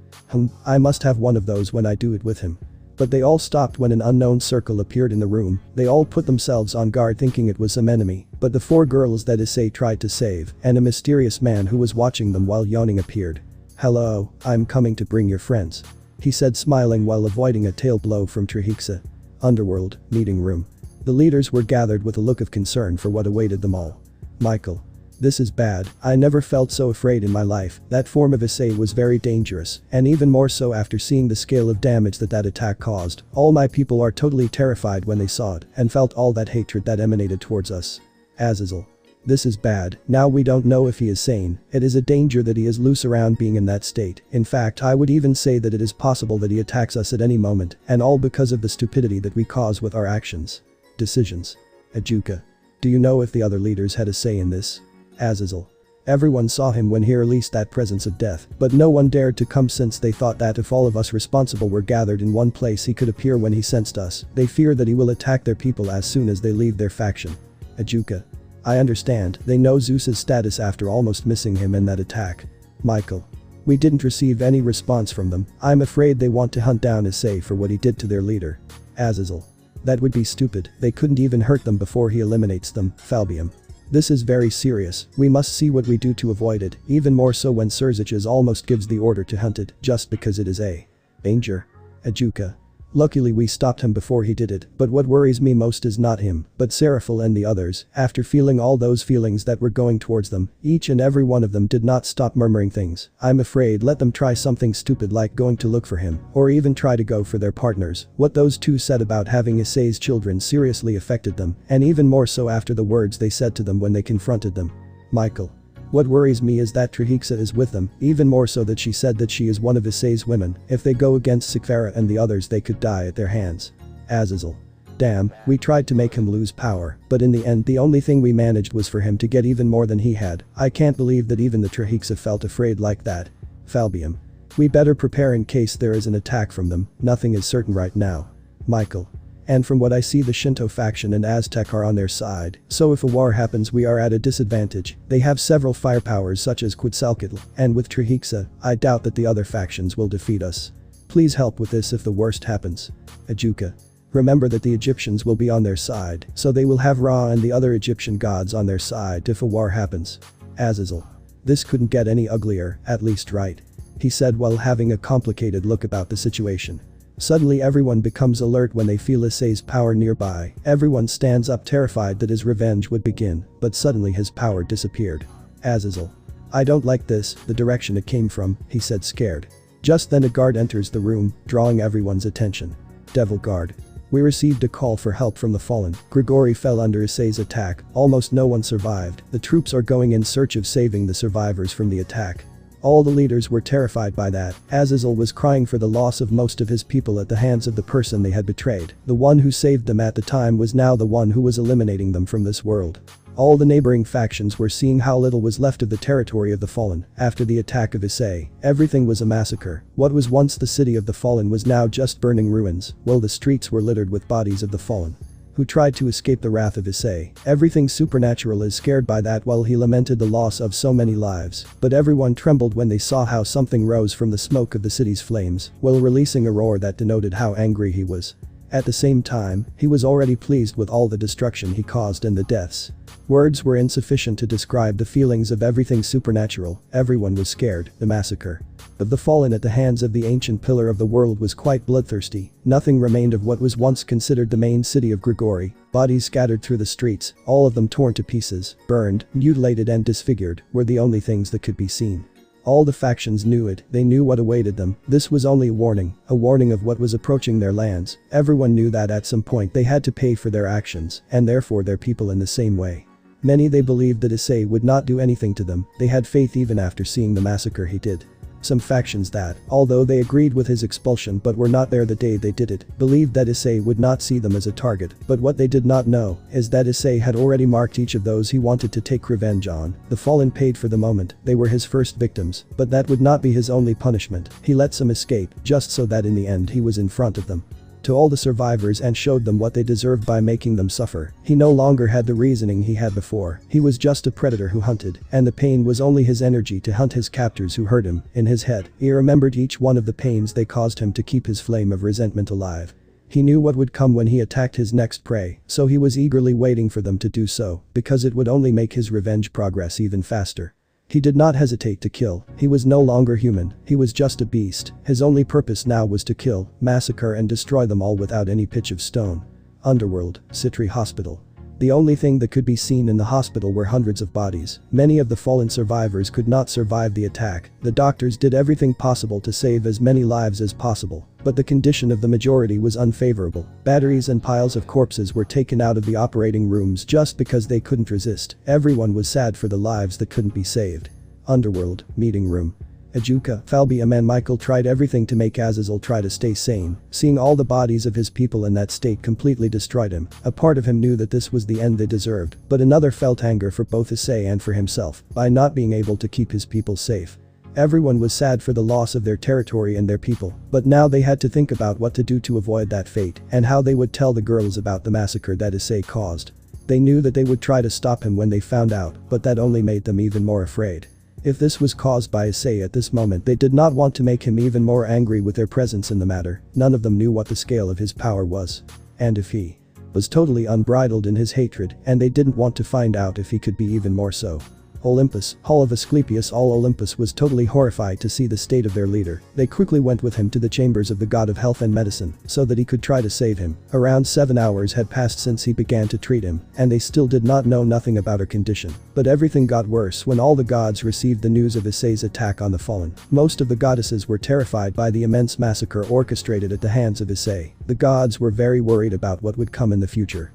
I must have one of those when I do it with him. But they all stopped when an unknown circle appeared in the room, they all put themselves on guard thinking it was some enemy, but the 4 girls that Issei tried to save, and a mysterious man who was watching them while yawning appeared. Hello, I'm coming to bring your friends. He said, smiling while avoiding a tail blow from Trihiksa. Underworld, meeting room. The leaders were gathered with a look of concern for what awaited them all. Michael. This is bad, I never felt so afraid in my life. That form of Issei was very dangerous, and even more so after seeing the scale of damage that attack caused. All my people are totally terrified when they saw it and felt all that hatred that emanated towards us. Azazel. This is bad, now we don't know if he is sane. It is a danger that he is loose around being in that state. In fact, I would even say that it is possible that he attacks us at any moment, and all because of the stupidity that we cause with our actions. Decisions. Ajuka. Do you know if the other leaders had a say in this? Azazel. Everyone saw him when he released that presence of death, but no one dared to come since they thought that if all of us responsible were gathered in one place he could appear when he sensed us. They fear that he will attack their people as soon as they leave their faction. Ajuka. I understand, they know Zeus's status after almost missing him in that attack. Michael. We didn't receive any response from them. I'm afraid they want to hunt down Issei for what he did to their leader. Azazel. That would be stupid, they couldn't even hurt them before he eliminates them. Falbium. This is very serious, we must see what we do to avoid it, even more so when Serziches almost gives the order to hunt it just because it is a danger. Ajuka. Luckily we stopped him before he did it, but what worries me most is not him, but Seraphil and the others. After feeling all those feelings that were going towards them, each and every one of them did not stop murmuring things. I'm afraid let them try something stupid like going to look for him, or even try to go for their partners. What those two said about having Issei's children seriously affected them, and even more so after the words they said to them when they confronted them. Michael. What worries me is that Trahixa is with them, even more so that she said that she is one of Issei's women. If they go against Sikvara and the others they could die at their hands. Azazel. Damn, we tried to make him lose power, but in the end the only thing we managed was for him to get even more than he had. I can't believe that even the Trahixa felt afraid like that. Falbium. We better prepare in case there is an attack from them, nothing is certain right now. Michael. And from what I see the Shinto faction and Aztec are on their side, so if a war happens we are at a disadvantage. They have several firepowers such as Quetzalcoatl, and with Trahixa, I doubt that the other factions will defeat us. Please help with this if the worst happens. Ajuka. Remember that the Egyptians will be on their side, so they will have Ra and the other Egyptian gods on their side if a war happens. Azazel. This couldn't get any uglier, at least right? He said while having a complicated look about the situation. Suddenly everyone becomes alert when they feel Issei's power nearby. Everyone stands up terrified that his revenge would begin, but suddenly his power disappeared. Azazel. I don't like this, the direction it came from, he said scared. Just then a guard enters the room, drawing everyone's attention. Devil Guard. We received a call for help from the fallen. Grigori fell under Issei's attack, almost no one survived. The troops are going in search of saving the survivors from the attack. All the leaders were terrified by that. Azazel was crying for the loss of most of his people at the hands of the person they had betrayed. The one who saved them at the time was now the one who was eliminating them from this world. All the neighboring factions were seeing how little was left of the territory of the fallen. After the attack of Issei, everything was a massacre. What was once the city of the fallen was now just burning ruins, while the streets were littered with bodies of the fallen who tried to escape the wrath of Issei. Everything supernatural is scared by that while he lamented the loss of so many lives. But everyone trembled when they saw how something rose from the smoke of the city's flames, while releasing a roar that denoted how angry he was. At the same time, he was already pleased with all the destruction he caused and the deaths. Words were insufficient to describe the feelings of everything supernatural. Everyone was scared. The massacre of the fallen at the hands of the ancient pillar of the world was quite bloodthirsty. Nothing remained of what was once considered the main city of Grigori. Bodies scattered through the streets, all of them torn to pieces, burned, mutilated and disfigured, were the only things that could be seen. All the factions knew it, they knew what awaited them. This was only a warning of what was approaching their lands. Everyone knew that at some point they had to pay for their actions, and therefore their people in the same way. Many they believed that Issei would not do anything to them. They had faith even after seeing the massacre he did. Some factions that, although they agreed with his expulsion but were not there the day they did it, believed that Issei would not see them as a target. But what they did not know is that Issei had already marked each of those he wanted to take revenge on. The fallen paid for the moment, they were his first victims, but that would not be his only punishment. He let some escape, just so that in the end he was in front of them. To all the survivors and showed them what they deserved by making them suffer. He no longer had the reasoning he had before. He was just a predator who hunted, and the pain was only his energy to hunt his captors who hurt him. In his head, he remembered each one of the pains they caused him to keep his flame of resentment alive. He knew what would come when he attacked his next prey, so he was eagerly waiting for them to do so, because it would only make his revenge progress even faster. He did not hesitate to kill. He was no longer human, he was just a beast. His only purpose now was to kill, massacre and destroy them all without any pitch of stone. Underworld, Citri Hospital. The only thing that could be seen in the hospital were hundreds of bodies. Many of the fallen survivors could not survive the attack. The doctors did everything possible to save as many lives as possible, but the condition of the majority was unfavorable. Batteries and piles of corpses were taken out of the operating rooms just because they couldn't resist. Everyone was sad for the lives that couldn't be saved. Underworld, meeting room. Ajuka, Falbium and Michael tried everything to make Azazel try to stay sane. Seeing all the bodies of his people in that state completely destroyed him. A part of him knew that this was the end they deserved, but another felt anger for both Issei and for himself by not being able to keep his people safe. Everyone was sad for the loss of their territory and their people, but now they had to think about what to do to avoid that fate and how they would tell the girls about the massacre that Issei caused. They knew that they would try to stop him when they found out, but that only made them even more afraid. If this was caused by Issei at this moment, they did not want to make him even more angry with their presence in the matter. None of them knew what the scale of his power was. And if he was totally unbridled in his hatred, and they didn't want to find out if he could be even more so. Olympus, Hall of Asclepius. All Olympus was totally horrified to see the state of their leader. They quickly went with him to the chambers of the god of health and medicine so that he could try to save him. Around 7 hours had passed since he began to treat him, and they still did not know nothing about her condition. But everything got worse when all the gods received the news of Issei's attack on the fallen. Most of the goddesses were terrified by the immense massacre orchestrated at the hands of Issei. The gods were very worried about what would come in the future,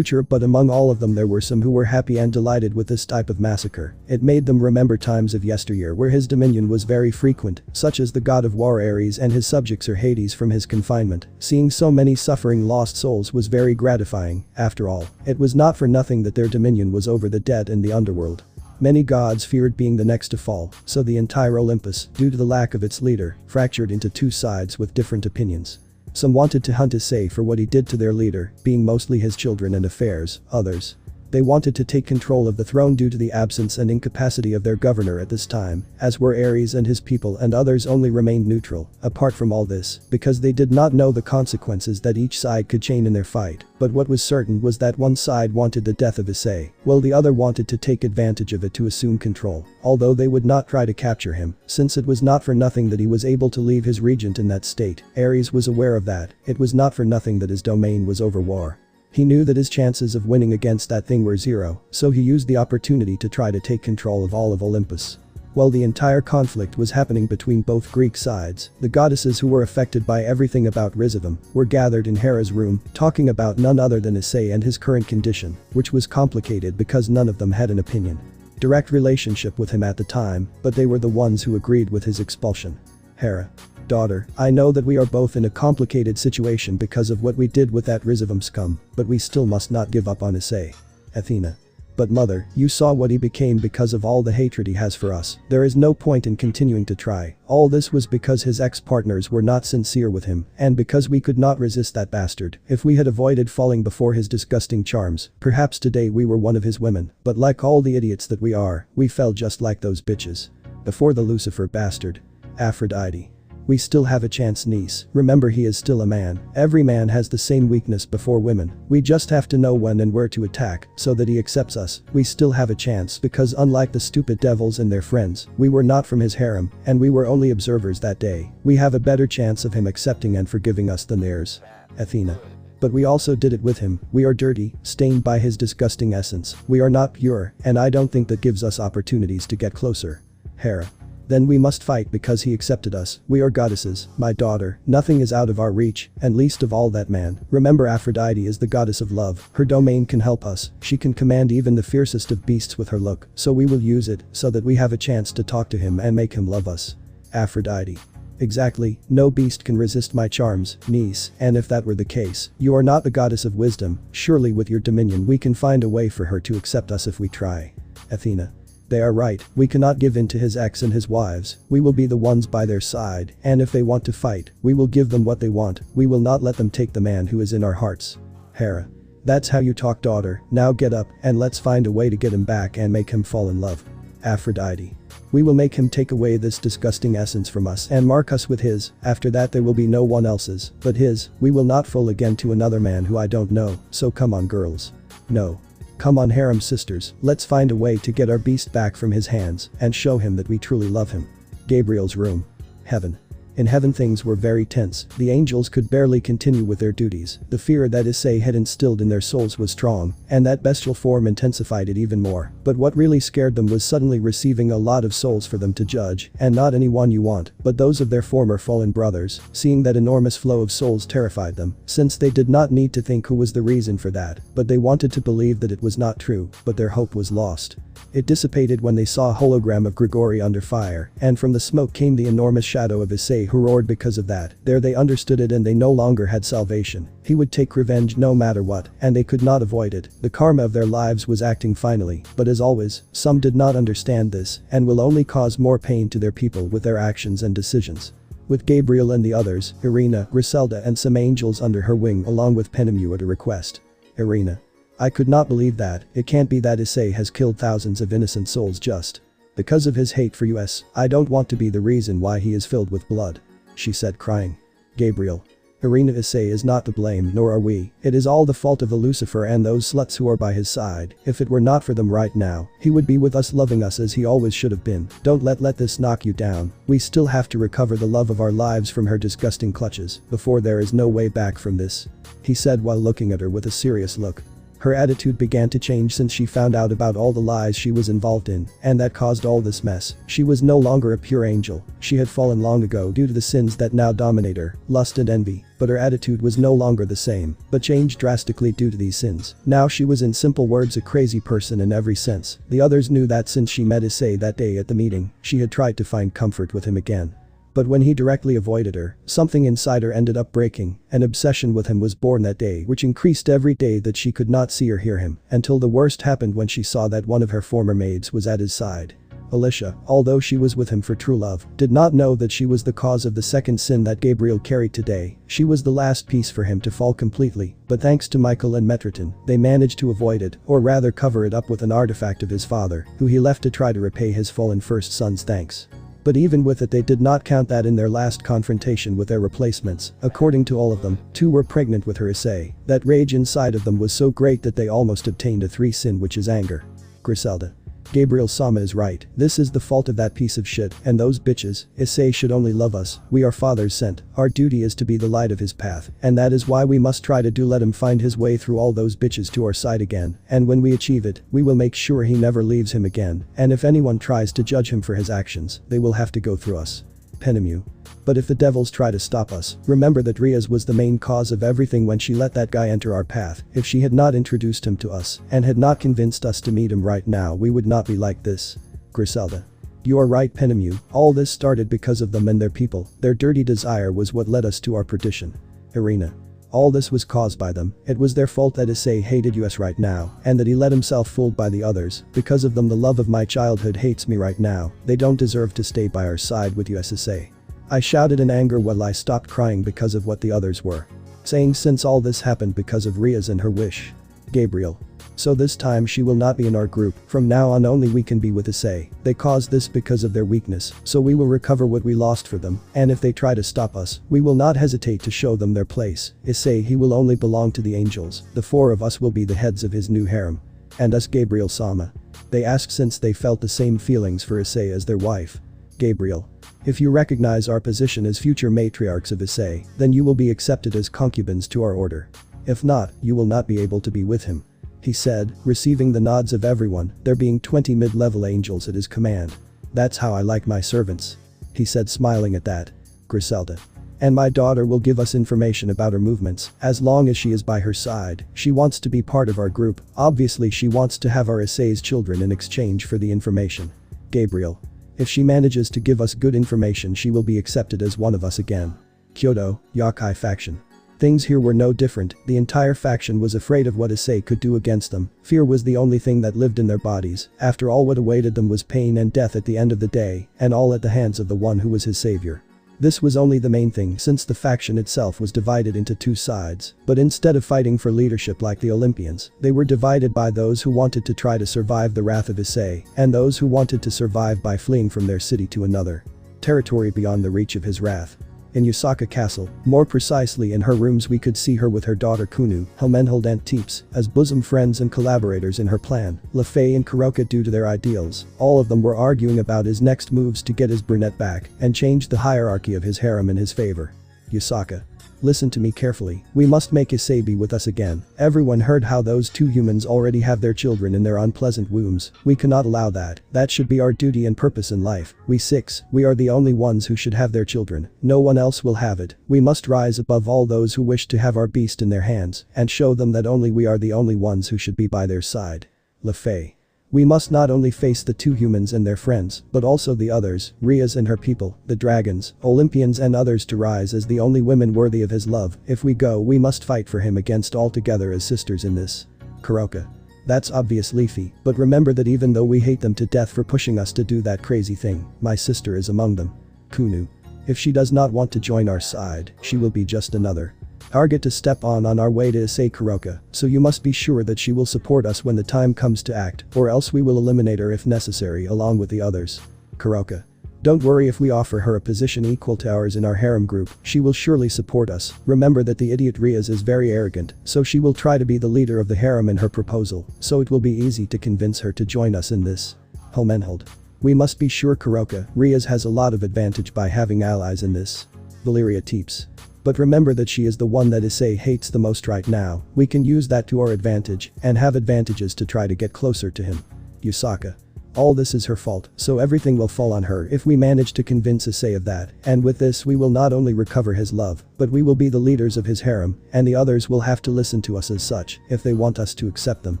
but among all of them there were some who were happy and delighted with this type of massacre. It made them remember times of yesteryear where his dominion was very frequent, such as the god of war Ares and his subjects or Hades from his confinement. Seeing so many suffering lost souls was very gratifying. After all, it was not for nothing that their dominion was over the dead in the underworld. Many gods feared being the next to fall, so the entire Olympus, due to the lack of its leader, fractured into two sides with different opinions. Some wanted to hunt Issei for what he did to their leader, being mostly his children and affairs. Others, they wanted to take control of the throne due to the absence and incapacity of their governor at this time, as were Ares and his people, and others only remained neutral. Apart from all this, because they did not know the consequences that each side could chain in their fight. But what was certain was that one side wanted the death of Issei, while the other wanted to take advantage of it to assume control. Although they would not try to capture him, since it was not for nothing that he was able to leave his regent in that state. Ares was aware of that. It was not for nothing that his domain was over war. He knew that his chances of winning against that thing were zero, so he used the opportunity to try to take control of all of Olympus. While the entire conflict was happening between both Greek sides, the goddesses who were affected by everything about Rhythm were gathered in Hera's room, talking about none other than Issei and his current condition, which was complicated because none of them had an opinion, direct relationship with him at the time, but they were the ones who agreed with his expulsion. Hera. Daughter, I know that we are both in a complicated situation because of what we did with that Rhythm scum, but we still must not give up on Issei. Athena. But mother, you saw what he became because of all the hatred he has for us. There is no point in continuing to try. All this was because his ex-partners were not sincere with him, and because we could not resist that bastard. If we had avoided falling before his disgusting charms, perhaps today we were one of his women. But like all the idiots that we are, we fell just like those bitches. Before the Lucifer bastard. Aphrodite. We still have a chance, niece. Remember, he is still a man. Every man has the same weakness before women. We just have to know when and where to attack so that he accepts us. We still have a chance because unlike the stupid devils and their friends, we were not from his harem and we were only observers that day. We have a better chance of him accepting and forgiving us than theirs. Athena. But we also did it with him. We are dirty, stained by his disgusting essence. We are not pure, and I don't think that gives us opportunities to get closer. Hera. Then we must fight because he accepted us. We are goddesses, my daughter. Nothing is out of our reach, and least of all that man. Remember, Aphrodite is the goddess of love. Her domain can help us. She can command even the fiercest of beasts with her look. So we will use it so that we have a chance to talk to him and make him love us. Aphrodite. Exactly, no beast can resist my charms, niece, and if that were the case, you are not the goddess of wisdom. Surely with your dominion we can find a way for her to accept us if we try. Athena. They are right, we cannot give in to his ex and his wives. We will be the ones by their side, and if they want to fight, we will give them what they want. We will not let them take the man who is in our hearts. Hera. That's how you talk, daughter. Now get up and let's find a way to get him back and make him fall in love. Aphrodite. We will make him take away this disgusting essence from us and mark us with his. After that there will be no one else's but his. We will not fall again to another man who I don't know, so come on, girls. No. Come on, harem sisters, let's find a way to get our beast back from his hands and show him that we truly love him. Gabriel's room. Heaven. In heaven things were very tense, the angels could barely continue with their duties, the fear that Issei had instilled in their souls was strong, and that bestial form intensified it even more. But what really scared them was suddenly receiving a lot of souls for them to judge, and not anyone you want, but those of their former fallen brothers. Seeing that enormous flow of souls terrified them, since they did not need to think who was the reason for that, but they wanted to believe that it was not true, but their hope was lost. It dissipated when they saw a hologram of Grigori under fire, and from the smoke came the enormous shadow of Issei who roared because of that. There they understood it and they no longer had salvation. He would take revenge no matter what, and they could not avoid it. The karma of their lives was acting finally, but as always, some did not understand this, and will only cause more pain to their people with their actions and decisions. With Gabriel and the others, Irina, Griselda and some angels under her wing along with Penemu at a request. Irina. I could not believe that. It can't be that Issei has killed thousands of innocent souls just because of his hate for us. I don't want to be the reason why he is filled with blood. She said crying. Gabriel. Irina, Issei is not to blame, nor are we. It is all the fault of Lucifer and those sluts who are by his side. If it were not for them right now, he would be with us loving us as he always should have been. Don't let this knock you down. We still have to recover the love of our lives from her disgusting clutches before there is no way back from this. He said while looking at her with a serious look. Her attitude began to change since she found out about all the lies she was involved in, and that caused all this mess. She was no longer a pure angel. She had fallen long ago due to the sins that now dominate her, lust and envy, but her attitude was no longer the same, but changed drastically due to these sins. Now she was in simple words a crazy person in every sense. The others knew that since she met Issei that day at the meeting, she had tried to find comfort with him again. But when he directly avoided her, something inside her ended up breaking. An obsession with him was born that day which increased every day that she could not see or hear him, until the worst happened when she saw that one of her former maids was at his side. Alicia, although she was with him for true love, did not know that she was the cause of the second sin that Gabriel carried today. She was the last piece for him to fall completely, but thanks to Michael and Metroton, they managed to avoid it, or rather cover it up with an artifact of his father, who he left to try to repay his fallen first son's thanks. But even with it they did not count that in their last confrontation with their replacements. According to all of them, two were pregnant with her Issei. That rage inside of them was so great that they almost obtained a 3 sin, which is anger. Griselda. Gabriel Sama is right. This is the fault of that piece of shit and those bitches. Issei should only love us. We are Father's sent. Our duty is to be the light of his path, and that is why we must try to let him find his way through all those bitches to our side again, and when we achieve it, we will make sure he never leaves him again, and if anyone tries to judge him for his actions, they will have to go through us. Penemu. But if the devils try to stop us, remember that Riaz was the main cause of everything when she let that guy enter our path. If she had not introduced him to us and had not convinced us to meet him right now, we would not be like this. Griselda. You are right, Penemu. All this started because of them and their people. Their dirty desire was what led us to our perdition. Irina. All this was caused by them. It was their fault that Issei hated us right now, and that he let himself fooled by the others. Because of them the love of my childhood hates me right now. They don't deserve to stay by our side with us, Issei. I shouted in anger while I stopped crying because of what the others were saying, since all this happened because of Riaz and her wish. Gabriel. So this time she will not be in our group. From now on only we can be with Issei. They caused this because of their weakness, so we will recover what we lost for them, and if they try to stop us, we will not hesitate to show them their place. Issei, he will only belong to the angels. The 4 of us will be the heads of his new harem. And us, Gabriel Sama. They asked since they felt the same feelings for Issei as their wife. Gabriel. If you recognize our position as future matriarchs of Issei, then you will be accepted as concubines to our order. If not, you will not be able to be with him. He said, receiving the nods of everyone, there being 20 mid-level angels at his command. That's how I like my servants. He said, smiling at that. Griselda. And my daughter will give us information about her movements, as long as she is by her side. She wants to be part of our group. Obviously she wants to have our Issei's children in exchange for the information. Gabriel. If she manages to give us good information, she will be accepted as one of us again. Kyoto, Yakai faction. Things here were no different. The entire faction was afraid of what Issei could do against them. Fear was the only thing that lived in their bodies. After all, what awaited them was pain and death at the end of the day, and all at the hands of the one who was his savior. This was only the main thing, since the faction itself was divided into 2 sides. But instead of fighting for leadership like the Olympians, they were divided by those who wanted to try to survive the wrath of Issei, and those who wanted to survive by fleeing from their city to another territory beyond the reach of his wrath. In Yusaka Castle, more precisely in her rooms, we could see her with her daughter Kunu, Helmenhold and Teeps, as bosom friends and collaborators in her plan. Lefei and Kuroka, due to their ideals, all of them were arguing about his next moves to get his brunette back and change the hierarchy of his harem in his favor. Yusaka. Listen to me carefully, we must make Issei be with us again. Everyone heard how those two humans already have their children in their unpleasant wombs. We cannot allow that. That should be our duty and purpose in life. We are the only ones who should have their children. No one else will have it. We must rise above all those who wish to have our beast in their hands and show them that only we are the only ones who should be by their side. Lefei. We must not only face the two humans and their friends, but also the others, Rias and her people, the dragons, Olympians and others, to rise as the only women worthy of his love. If we go, we must fight for him against all together as sisters in this. Kuroka. That's obvious, Leafy, but remember that even though we hate them to death for pushing us to do that crazy thing, my sister is among them. Kunu. If she does not want to join our side, she will be just another target to step on our way to Issei, Kuroka, so you must be sure that she will support us when the time comes to act, or else we will eliminate her if necessary along with the others. Kuroka. Don't worry, if we offer her a position equal to ours in our harem group, she will surely support us. Remember that the idiot Rias is very arrogant, so she will try to be the leader of the harem in her proposal, so it will be easy to convince her to join us in this. Helmenhold. We must be sure, Kuroka, Rias has a lot of advantage by having allies in this. Valeria Teeps. But remember that she is the one that Issei hates the most right now. We can use that to our advantage and have advantages to try to get closer to him. Yusaka. All this is her fault, so everything will fall on her if we manage to convince Issei of that, and with this we will not only recover his love, but we will be the leaders of his harem, and the others will have to listen to us as such if they want us to accept them.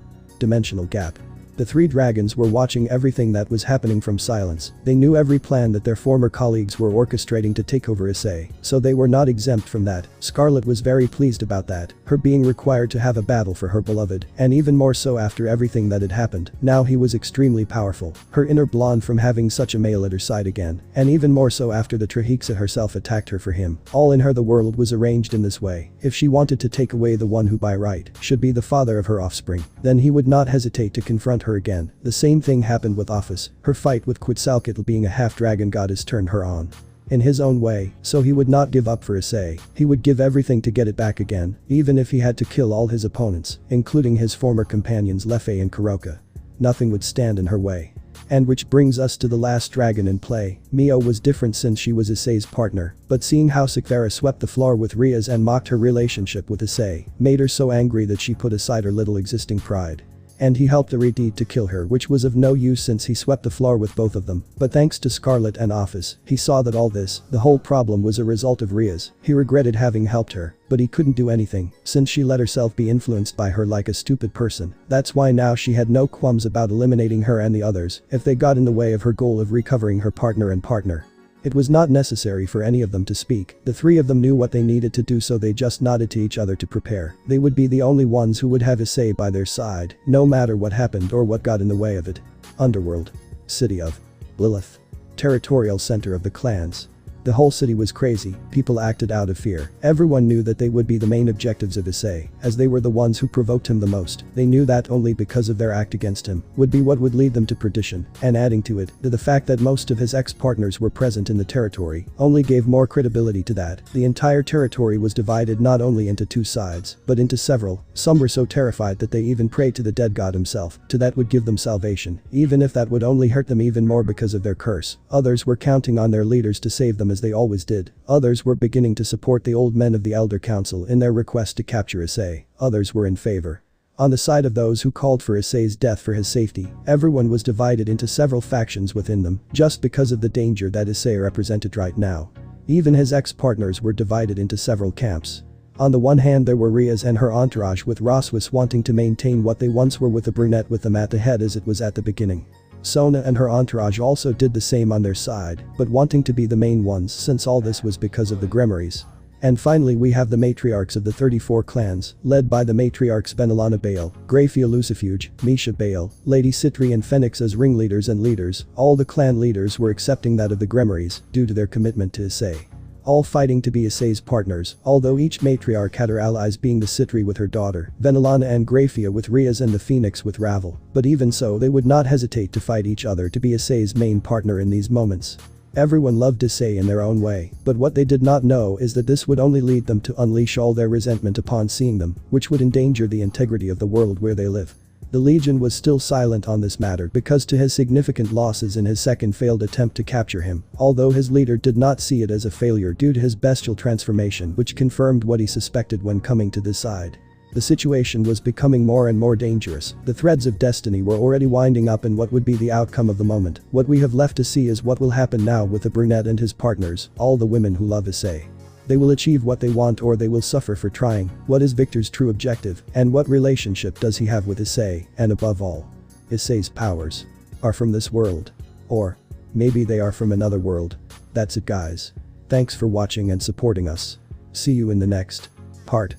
Dimensional gap. The three dragons were watching everything that was happening from silence. They knew every plan that their former colleagues were orchestrating to take over Issei, so they were not exempt from that. Scarlet was very pleased about that, her being required to have a battle for her beloved, and even more so after everything that had happened. Now he was extremely powerful, her inner blonde from having such a male at her side again, and even more so after the Trahixa herself attacked her for him. All in her, the world was arranged in this way. If she wanted to take away the one who by right should be the father of her offspring, then he would not hesitate to confront her again. The same thing happened with Office. Her fight with Quetzalcoatl, being a half-dragon goddess, turned her on in his own way, so he would not give up for Issei. He would give everything to get it back again, even if he had to kill all his opponents, including his former companions Lefei and Kuroka. Nothing would stand in her way. And which brings us to the last dragon in play. Mio was different since she was Issei's partner, but seeing how Sakvara swept the floor with Rias and mocked her relationship with Issei made her so angry that she put aside her little existing pride. And he helped Aridid to kill her, which was of no use since he swept the floor with both of them. But thanks to Scarlet and Office, he saw that all this, the whole problem, was a result of Rias. He regretted having helped her, but he couldn't do anything, since she let herself be influenced by her like a stupid person. That's why now she had no qualms about eliminating her and the others if they got in the way of her goal of recovering her partner and partner. It was not necessary for any of them to speak. The three of them knew what they needed to do, so they just nodded to each other to prepare. They would be the only ones who would have Issei by their side, no matter what happened or what got in the way of it. Underworld. City of Lilith. Territorial center of the clans. The whole city was crazy, people acted out of fear. Everyone knew that they would be the main objectives of Issei, as they were the ones who provoked him the most. They knew that only because of their act against him would be what would lead them to perdition, and adding to it, the fact that most of his ex-partners were present in the territory only gave more credibility to that. The entire territory was divided not only into two sides, but into several. Some were so terrified that they even prayed to the dead god himself, to that would give them salvation, even if that would only hurt them even more because of their curse. Others were counting on their leaders to save them, as they always did. Others were beginning to support the old men of the Elder Council in their request to capture Issei. Others were in favor. On the side of those who called for Issei's death for his safety, everyone was divided into several factions within them, just because of the danger that Issei represented right now. Even his ex-partners were divided into several camps. On the one hand, there were Rias and her entourage, with Roswis wanting to maintain what they once were, with the brunette with them at the head as it was at the beginning. Sona and her entourage also did the same on their side, but wanting to be the main ones, since all this was because of the Grimoires. And finally we have the matriarchs of the 34 clans, led by the matriarchs Benelana Bale, Grafia Lucifuge, Misha Bale, Lady Citri and Phoenix as ringleaders and leaders. All the clan leaders were accepting that of the Grimoires due to their commitment to Issei. All fighting to be Issei's partners, although each matriarch had her allies, being the Citri with her daughter, Venelana and Grafia with Rias, and the Phoenix with Ravel. But even so, they would not hesitate to fight each other to be Issei's main partner in these moments. Everyone loved Issei in their own way, but what they did not know is that this would only lead them to unleash all their resentment upon seeing them, which would endanger the integrity of the world where they live. The Legion was still silent on this matter because to his significant losses in his second failed attempt to capture him, although his leader did not see it as a failure due to his bestial transformation which confirmed what he suspected when coming to this side. The situation was becoming more and more dangerous, the threads of destiny were already winding up in what would be the outcome of the moment. What we have left to see is what will happen now with the brunette and his partners, all the women who love Issei. They will achieve what they want or they will suffer for trying. What is Victor's true objective, and what relationship does he have with Issei, and above all, Issei's powers are from this world. Or maybe they are from another world. That's it guys. Thanks for watching and supporting us. See you in the next part.